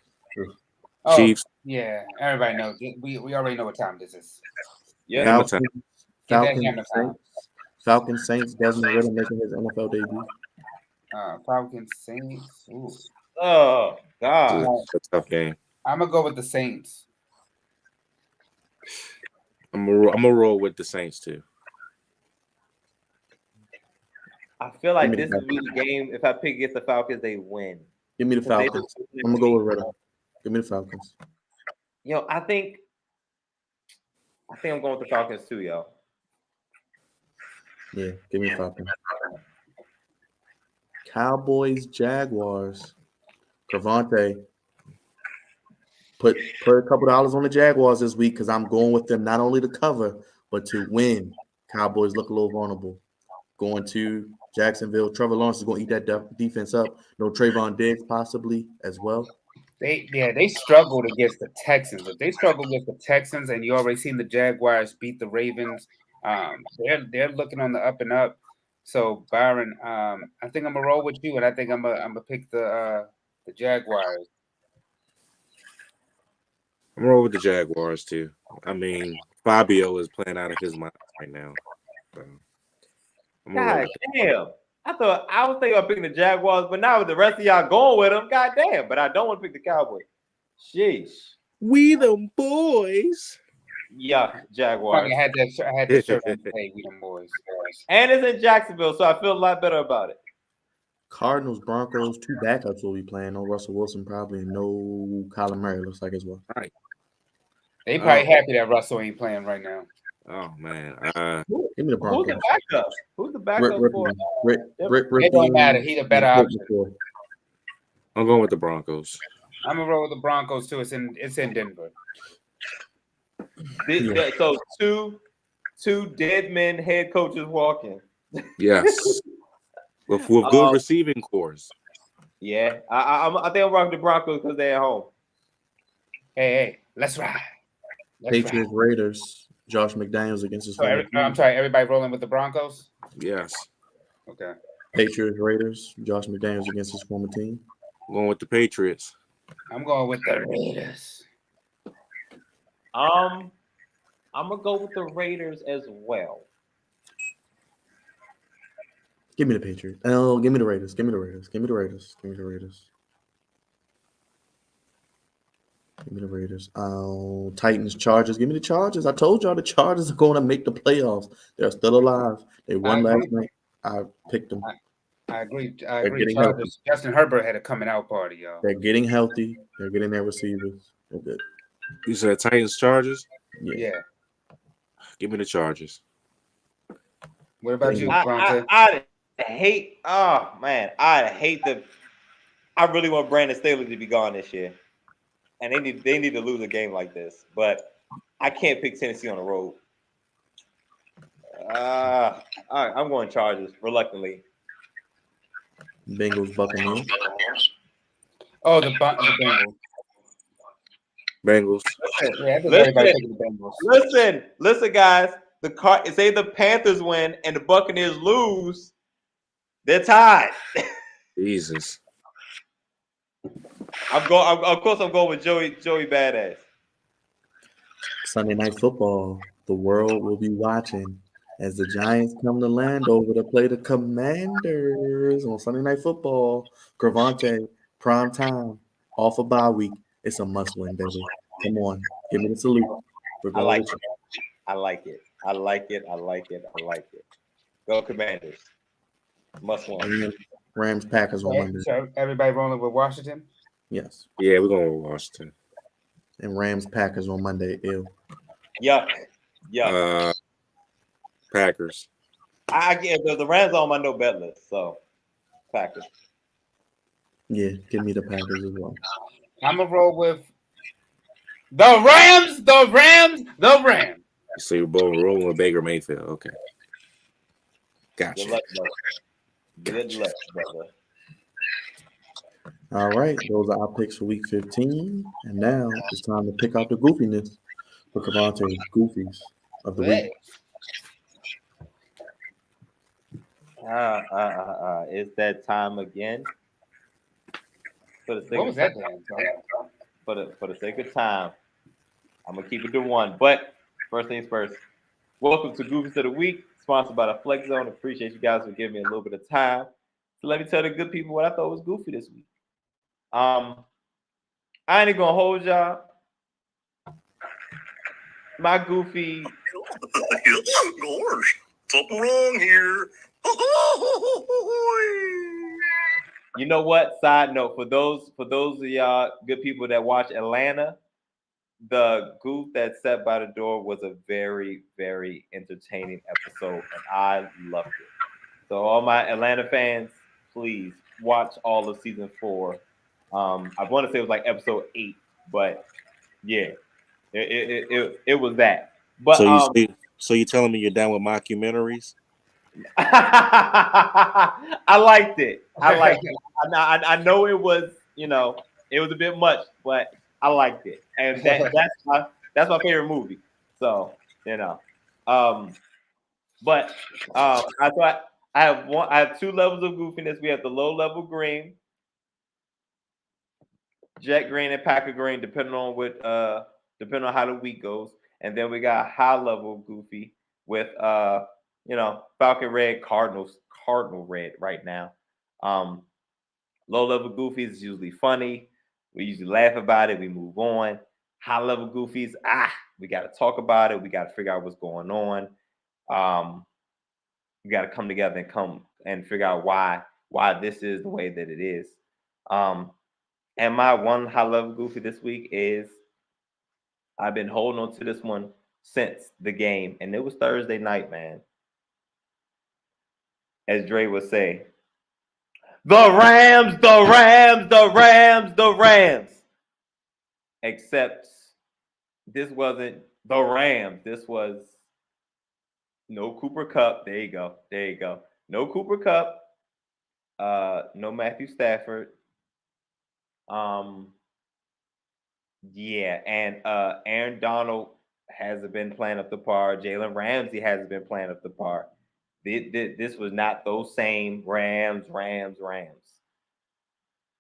Oh, Chiefs. Yeah, everybody knows. We already know what time this is. Yeah. Falcons, Saints, Desmond Ritter making his NFL debut. Falcons, Saints. Ooh. Oh God. It's a tough game. I'm gonna go with the Saints. I'm gonna roll with the Saints too. I feel like this would be the game. If I pick against the Falcons, they win. Give me the Falcons. I'm gonna go with Ritter. Give me the Falcons. Yo, I think I'm going with the Falcons too, yo. Yeah, give me the Falcons. Cowboys, Jaguars. Crevonte. Put a couple dollars on the Jaguars this week because I'm going with them not only to cover but to win. Cowboys look a little vulnerable. Going to Jacksonville. Trevor Lawrence is going to eat that defense up. No Trayvon Diggs possibly as well. They struggled against the Texans. If they struggle against the Texans, and you already seen the Jaguars beat the Ravens, they're looking on the up and up. So Byron, I think I'm gonna roll with you, and I think I'm gonna pick the Jaguars. I'm rolling with the Jaguars too. I mean, Fabio is playing out of his mind right now. So God damn. I was thinking about picking the Jaguars, but now with the rest of y'all going with them, god damn. But I don't want to pick the Cowboys. Sheesh. We them boys. Yuck, Jaguars. I had that shirt on today. We them boys. And it's in Jacksonville, so I feel a lot better about it. Cardinals, Broncos, 2 backups will be playing. No Russell Wilson, probably, and no Kyler Murray, looks like as well. Right. They probably happy that Russell ain't playing right now. Oh man. Give me the Broncos. Who's the backup for? It don't matter. He's a better option. I'm going with the Broncos. I'm gonna roll with the Broncos too. It's in Denver. So two dead men head coaches walking. Yes. with good receiving cores. Yeah, I think I'm rocking the Broncos because they're at home. Hey, let's ride. Patriots, Raiders. Josh McDaniels against his former team. I'm sorry, everybody rolling with the Broncos? Yes. Okay. Patriots, Raiders. Josh McDaniels against his former team. Going with the Patriots. I'm going with the Raiders. I'm gonna go with the Raiders as well. Give me the Patriots. Oh, give me the Raiders. Give me the Raiders. Give me the Raiders. Give me the Raiders. Give me the Raiders. Titans, Chargers. Give me the Chargers. I told y'all the Chargers are going to make the playoffs. They're still alive. They won last night. I picked them. I agree. Chargers. Justin Herbert had a coming out party, y'all. They're getting healthy. They're getting their receivers. They're good. You said Titans, Chargers? Yeah. Give me the Chargers. What about you, I hate. Oh man, I really want Brandon Staley to be gone this year, and they need to lose a game like this. But I can't pick Tennessee on the road. All right, I'm going Chargers reluctantly. Bengals, Buccaneers. Oh, the Bengals. Bengals. Yeah, listen, guys. Say the Panthers win and the Buccaneers lose, they're tied. Jesus. Of course, I'm going with Joey Badass. Sunday Night Football. The world will be watching as the Giants come to Landover to play the Commanders on Sunday Night Football. Crevonte, prime time, off a bye week. It's a must-win, baby. Come on, give me the salute. I like it. Go Commanders. Must win. And then Rams Packers on Monday. So everybody rolling with Washington? Yes. Yeah, we're going with Washington. And Rams Packers on Monday. Ew. Yuck. Yuck. Packers. I get the Rams on my no bet list, so Packers. Yeah, give me the Packers as well. I'm gonna roll with the Rams. The Rams. The Rams. So you're both rolling with Baker Mayfield. Okay. Gotcha. Good luck, brother. Good luck, brother. All right, those are our picks for Week 15, and now it's time to pick out the goofiness for Crevonte's Goofies of the week. It's that time again. For the sake What was of that? for the sake of time, I'm gonna keep it to one. But first things first. Welcome to Goofies of the Week, sponsored by the Flex Zone. Appreciate you guys for giving me a little bit of time. So let me tell the good people what I thought was goofy this week. I ain't gonna hold y'all. My goofy. Gosh, something wrong here. You know what? Side note, for those of y'all good people that watch Atlanta, the goof that sat by the door was a very, very entertaining episode, and I loved it. So all my Atlanta fans, please watch all of season 4. I want to say it was like episode 8, but yeah, it was that. But so you telling me you're down with mockumentaries? I liked it. I know it was, it was a bit much, but I liked it, and that's my favorite movie. So but I thought I have 2 levels of goofiness. We have the low level green, jet green, and packer green, depending on how the week goes, and then we got high level goofy with Falcon red, Cardinal red right now. Low level goofies is usually funny. We usually laugh about it. We move on. High level goofies, we got to talk about it. We got to figure out what's going on. We got to come together and figure out why this is the way that it is. And my one high level goofy this week is I've been holding on to this one since the game, and it was Thursday night, man. As Dre would say, the Rams, the Rams, the Rams, the Rams. Except this wasn't the Rams. This was no Cooper Kupp. There you go. No Cooper Kupp. No Matthew Stafford. Yeah, and Aaron Donald hasn't been playing up the par. Jalen Ramsey hasn't been playing up the par. This was not those same Rams.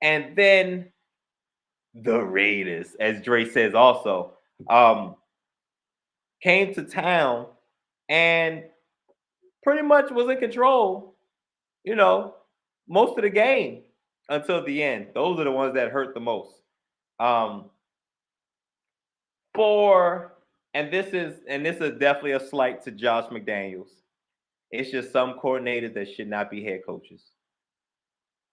And then the Raiders, as Dre says also, came to town and pretty much was in control, most of the game until the end. Those are the ones that hurt the most. And this is definitely a slight to Josh McDaniels. It's just some coordinators that should not be head coaches.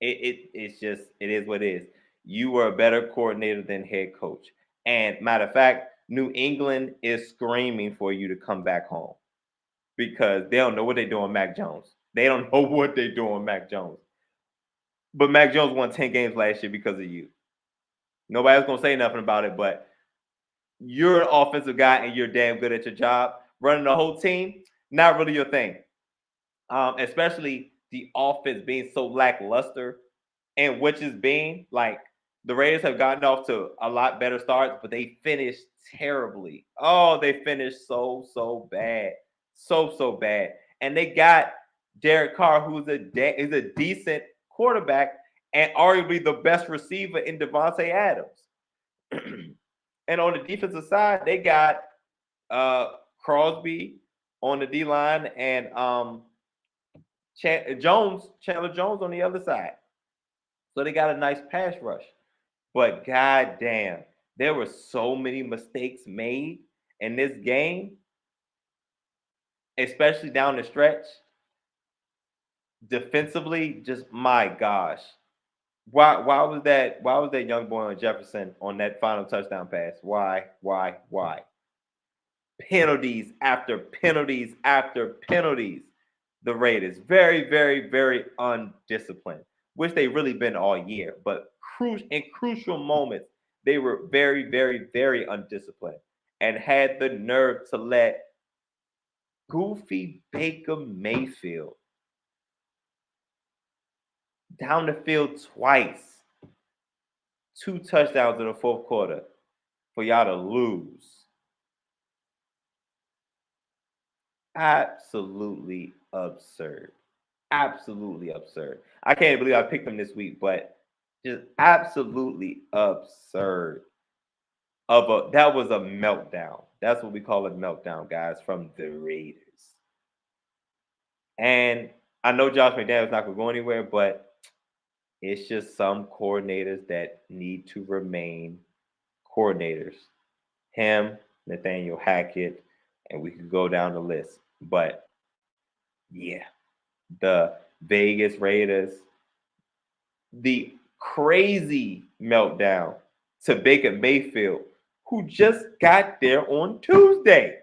It is what it is. You were a better coordinator than head coach. And matter of fact, New England is screaming for you to come back home because they don't know what they're doing, Mac Jones. They don't know what they're doing, Mac Jones. But Mac Jones won 10 games last year because of you. Nobody's going to say nothing about it, but you're an offensive guy and you're damn good at your job. Running the whole team, not really your thing. Especially the offense being so lackluster, and which is being like the Raiders have gotten off to a lot better starts, but they finished terribly. Oh, they finished so bad. So bad. And they got Derek Carr, who's is a decent quarterback and arguably the best receiver in Devontae Adams. And on the defensive side, they got Crosby on the D-line and Chandler Jones on the other side. So they got a nice pass rush. But goddamn, there were so many mistakes made in this game, especially down the stretch. defensively, just my gosh. Why was that young boy on Jefferson on that final touchdown pass? Why? Penalties after penalties after penalties. The Raiders very, very, very undisciplined, which they really been all year. But in crucial moments, they were very, very, very undisciplined and had the nerve to let goofy Baker Mayfield down the field twice, 2 touchdowns in the fourth quarter for y'all to lose. Absolutely absurd. Absolutely absurd. I can't believe I picked them this week, but just absolutely absurd. That was a meltdown. That's what we call a meltdown, guys, from the Raiders. And I know Josh McDaniels not going to go anywhere, but it's just some coordinators that need to remain coordinators. Him, Nathaniel Hackett, and we could go down the list. But yeah, the Vegas Raiders, the crazy meltdown to Baker Mayfield, who just got there on Tuesday.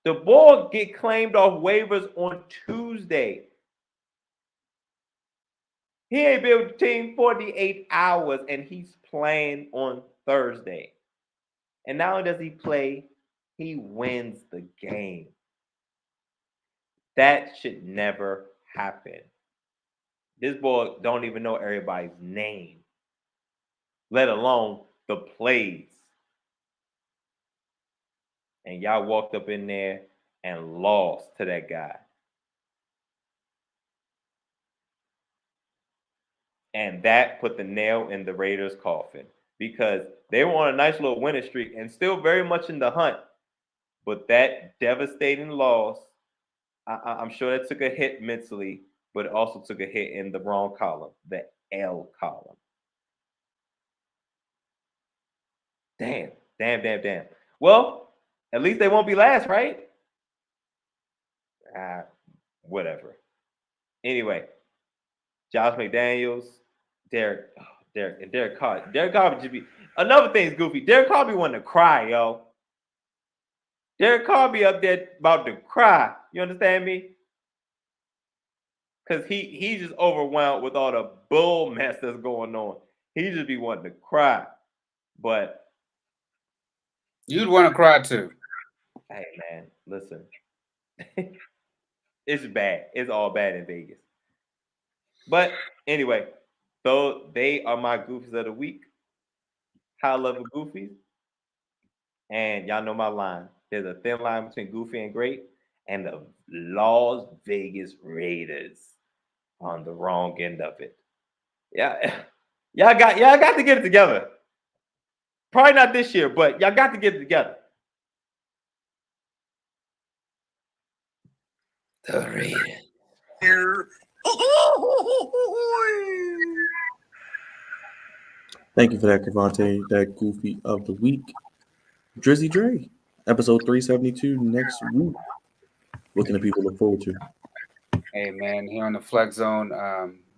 The ball get claimed off waivers on Tuesday. He ain't been with the team 48 hours, and he's playing on Thursday. And not only does he play, he wins the game. That should never happen. This boy don't even know everybody's name, let alone the plays. And y'all walked up in there and lost to that guy. And that put the nail in the Raiders' coffin because they were on a nice little winning streak and still very much in the hunt. But that devastating loss, I'm sure that took a hit mentally, but it also took a hit in the wrong column, the L column. Damn. Well, at least they won't be last, right? Whatever. Anyway, Josh McDaniels, Derek Carr. Derek Carr would just be another thing is goofy. Derek Carr be wanting to cry, yo. Derek Carr be up there about to cry. You understand me? Because he's just overwhelmed with all the bull mess that's going on. He just be wanting to cry. But you'd want to cry too. Hey man, listen. It's bad. It's all bad in Vegas. But anyway, so they are my goofies of the week. High level goofies. And y'all know my line. There's a thin line between goofy and great, and the Las Vegas Raiders on the wrong end of it. Yeah, y'all got to get it together. Probably not this year, but y'all got to get it together. The Raiders. Here. Thank you for that, Crevonte. That goofy of the week. Drizzy Dre, episode 372 next week. What can the people look forward to? Hey man, here on the Flex Zone,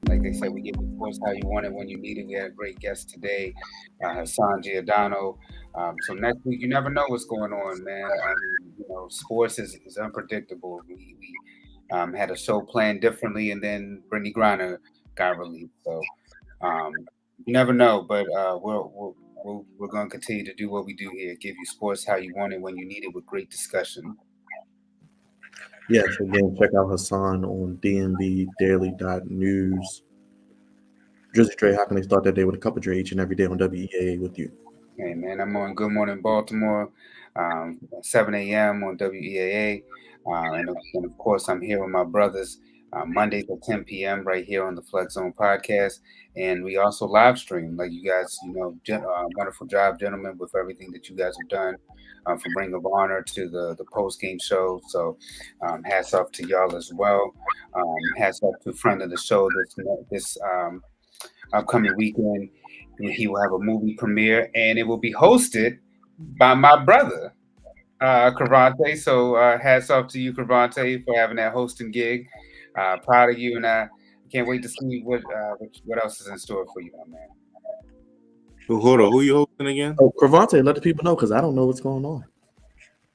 like they said, we give you sports how you want it when you need it. We had a great guest today, Hassan Giordano. So next week, you never know what's going on, man. Sports is unpredictable. We had a show planned differently, and then Brittney Griner got released. So you never know, but we're going to continue to do what we do here, give you sports how you want it when you need it with great discussion. Yes, again, check out Hassan on dnvdaily.news. Drizzy Dre, how can they start that day with a cup of Dre each and every day on WEAA with you? Hey, man, I'm on Good Morning Baltimore, 7 a.m. on WEAA. And of course, I'm here with my brothers Mondays at 10 p.m. right here on the Flex Zone podcast. And we also live stream, like you guys, wonderful job, gentlemen, with everything that you guys have done from Ring of Honor to the post-game show. So hats off to y'all as well. Hats off to a friend of the show this upcoming weekend. He will have a movie premiere, and it will be hosted by my brother, Crevonte. So hats off to you, Crevonte, for having that hosting gig. Proud of you, and I can't wait to see what else is in store for you, my man. Hold on, who you hosting again? Oh, Crevonte, let the people know because I don't know what's going on.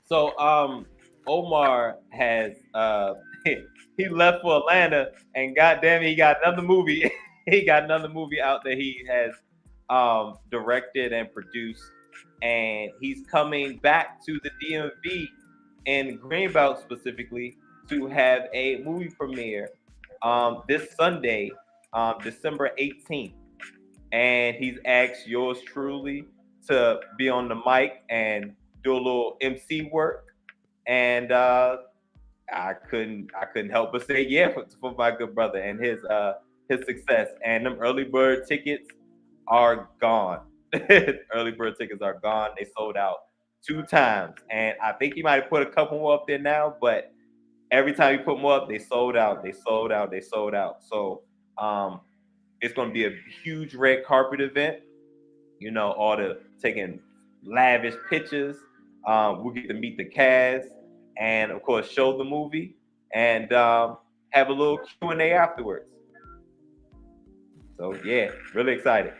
So Omar has he left for Atlanta, and goddamn it, he got another movie. He got another movie out that he has directed and produced, and he's coming back to the DMV in Greenbelt specifically to have a movie premiere this Sunday, December 18th. And he's asked yours truly to be on the mic and do a little MC work. And I couldn't help but say yeah for my good brother and his success. And them early bird tickets are gone. Early bird tickets are gone. They sold out 2 times, and I think he might have put a couple more up there now, but every time he put more up, they sold out. They sold out. They sold out. So it's going to be a huge red carpet event. You know, all the taking lavish pictures. We'll get to meet the cast and, of course, show the movie and have a little Q&A afterwards. So, yeah, really excited.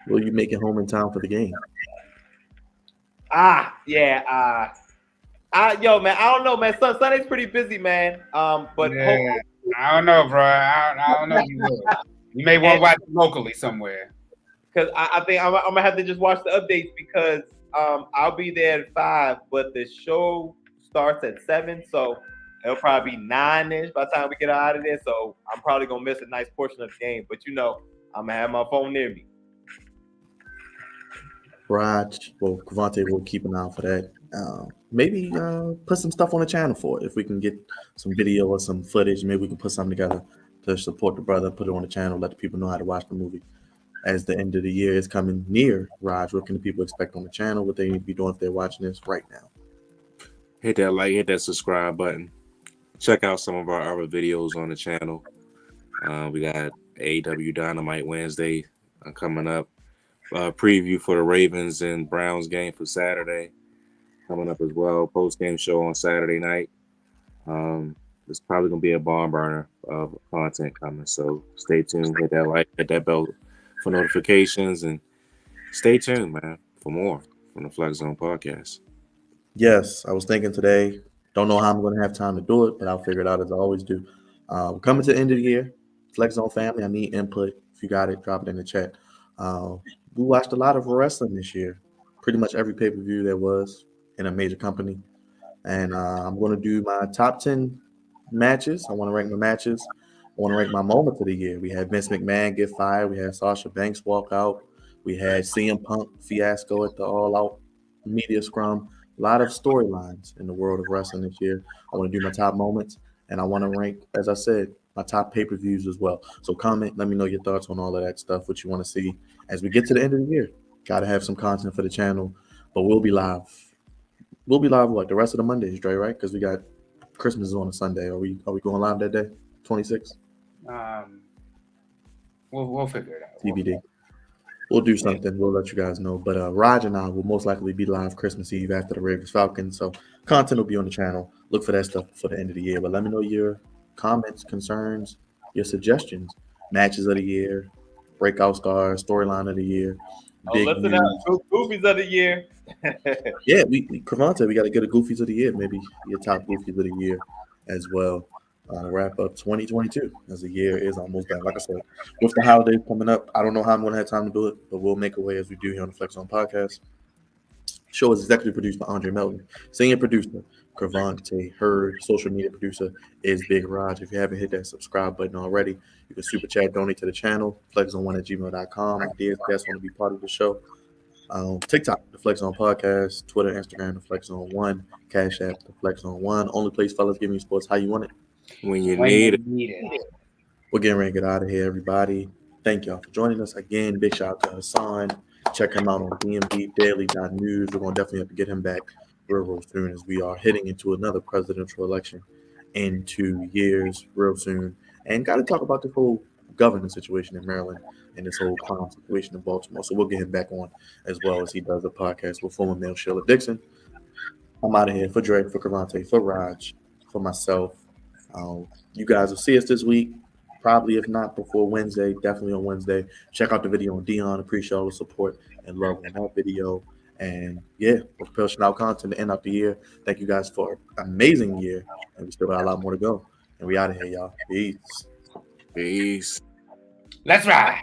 Will you make it home in time for the game? Yeah. Yo, man, I don't know, man. Sunday's pretty busy, man. But yeah, I don't know, bro. I don't know if you will. You may want to watch it locally somewhere. Because I think I'm gonna have to just watch the updates because I'll be there at 5, but the show starts at 7, so it'll probably be 9-ish by the time we get out of there. So I'm probably gonna miss a nice portion of the game. But you know, I'm gonna have my phone near me. Raj, well, Crevonte will keep an eye out for that. Maybe put some stuff on the channel for it. If we can get some video or some footage, maybe we can put something together to support the brother, put it on the channel, let the people know how to watch the movie. As the end of the year is coming near, Raj, what can the people expect on the channel? What they need to be doing if they're watching this right now? Hit that like, hit that subscribe button. Check out some of our other videos on the channel. We got AEW Dynamite Wednesday coming up. Preview for the Ravens and Browns game for Saturday coming up as well. Post-game show on Saturday night. It's probably going to be a barn burner of content coming. So stay tuned. Hit that like, hit that bell for notifications, and stay tuned, man, for more from the Flex Zone podcast. Yes, I was thinking today. Don't know how I'm going to have time to do it, but I'll figure it out as I always do. We're coming to the end of the year. Flex Zone family, I need input. If you got it, drop it in the chat. We watched a lot of wrestling this year. Pretty much every pay-per-view there was in a major company. And I'm going to do my top 10 matches. I want to rank my matches. I want to rank my moments of the year. We had Vince McMahon get fired. We had Sasha Banks walk out. We had CM Punk fiasco at the all-out media scrum. A lot of storylines in the world of wrestling this year. I want to do my top moments. And I want to rank, as I said, my top pay-per-views as well. So comment, let me know your thoughts on all of that stuff, what you want to see as we get to the end of the year. Got to have some content for the channel, but we'll be live. We'll be live like the rest of the Mondays, Dre, right? Because we got Christmas is on a Sunday. Are we going live that day? 26? We'll figure it out. TBD. We'll do something. We'll let you guys know. But Raj and I will most likely be live Christmas Eve after the Ravens Falcons. So content will be on the channel. Look for that stuff for the end of the year. But let me know your comments, concerns, your suggestions, matches of the year, breakout stars, storyline of the year. Listen up, goofies of the year. Yeah, Crevonte, we got to get a goofies of the year, maybe your top goofies of the year as well. Wrap up 2022 as the year is almost done. Like I said, with the holidays coming up, I don't know how I'm going to have time to do it, but we'll make a way as we do here on the Flex On podcast. Show is executive produced by Andre Melton, senior producer Crevonte Hurd, social media producer is Big Raj. If you haven't hit that subscribe button already, you can super chat, donate to the channel, flexon1@gmail.com. Ideas, guests want to be part of the show. TikTok, the Flex On Podcast, Twitter, Instagram, the Flex On One, Cash App, the Flex On One. Only place fellas giving you sports how you want it. When you need it. We're getting ready to get out of here, everybody. Thank y'all for joining us again. Big shout out to Hassan. Check him out on dmvdaily.news. We're going to definitely have to get him back real soon as we are heading into another presidential election in 2 years real soon. And got to talk about this whole governance situation in Maryland and this whole crime situation in Baltimore. So we'll get him back on as well as he does a podcast with former Mayor Shiela Dixon. I'm out of here. For Drake, for Crevonte, for Raj, for myself. You guys will see us this week. Probably, if not before Wednesday, definitely on Wednesday. Check out the video on Deion. Appreciate all the support and love on that video. And yeah, we're pushing out content to end out the year. Thank you guys for an amazing year. And we still got a lot more to go. And we out of here, y'all. Peace. Peace. Let's ride.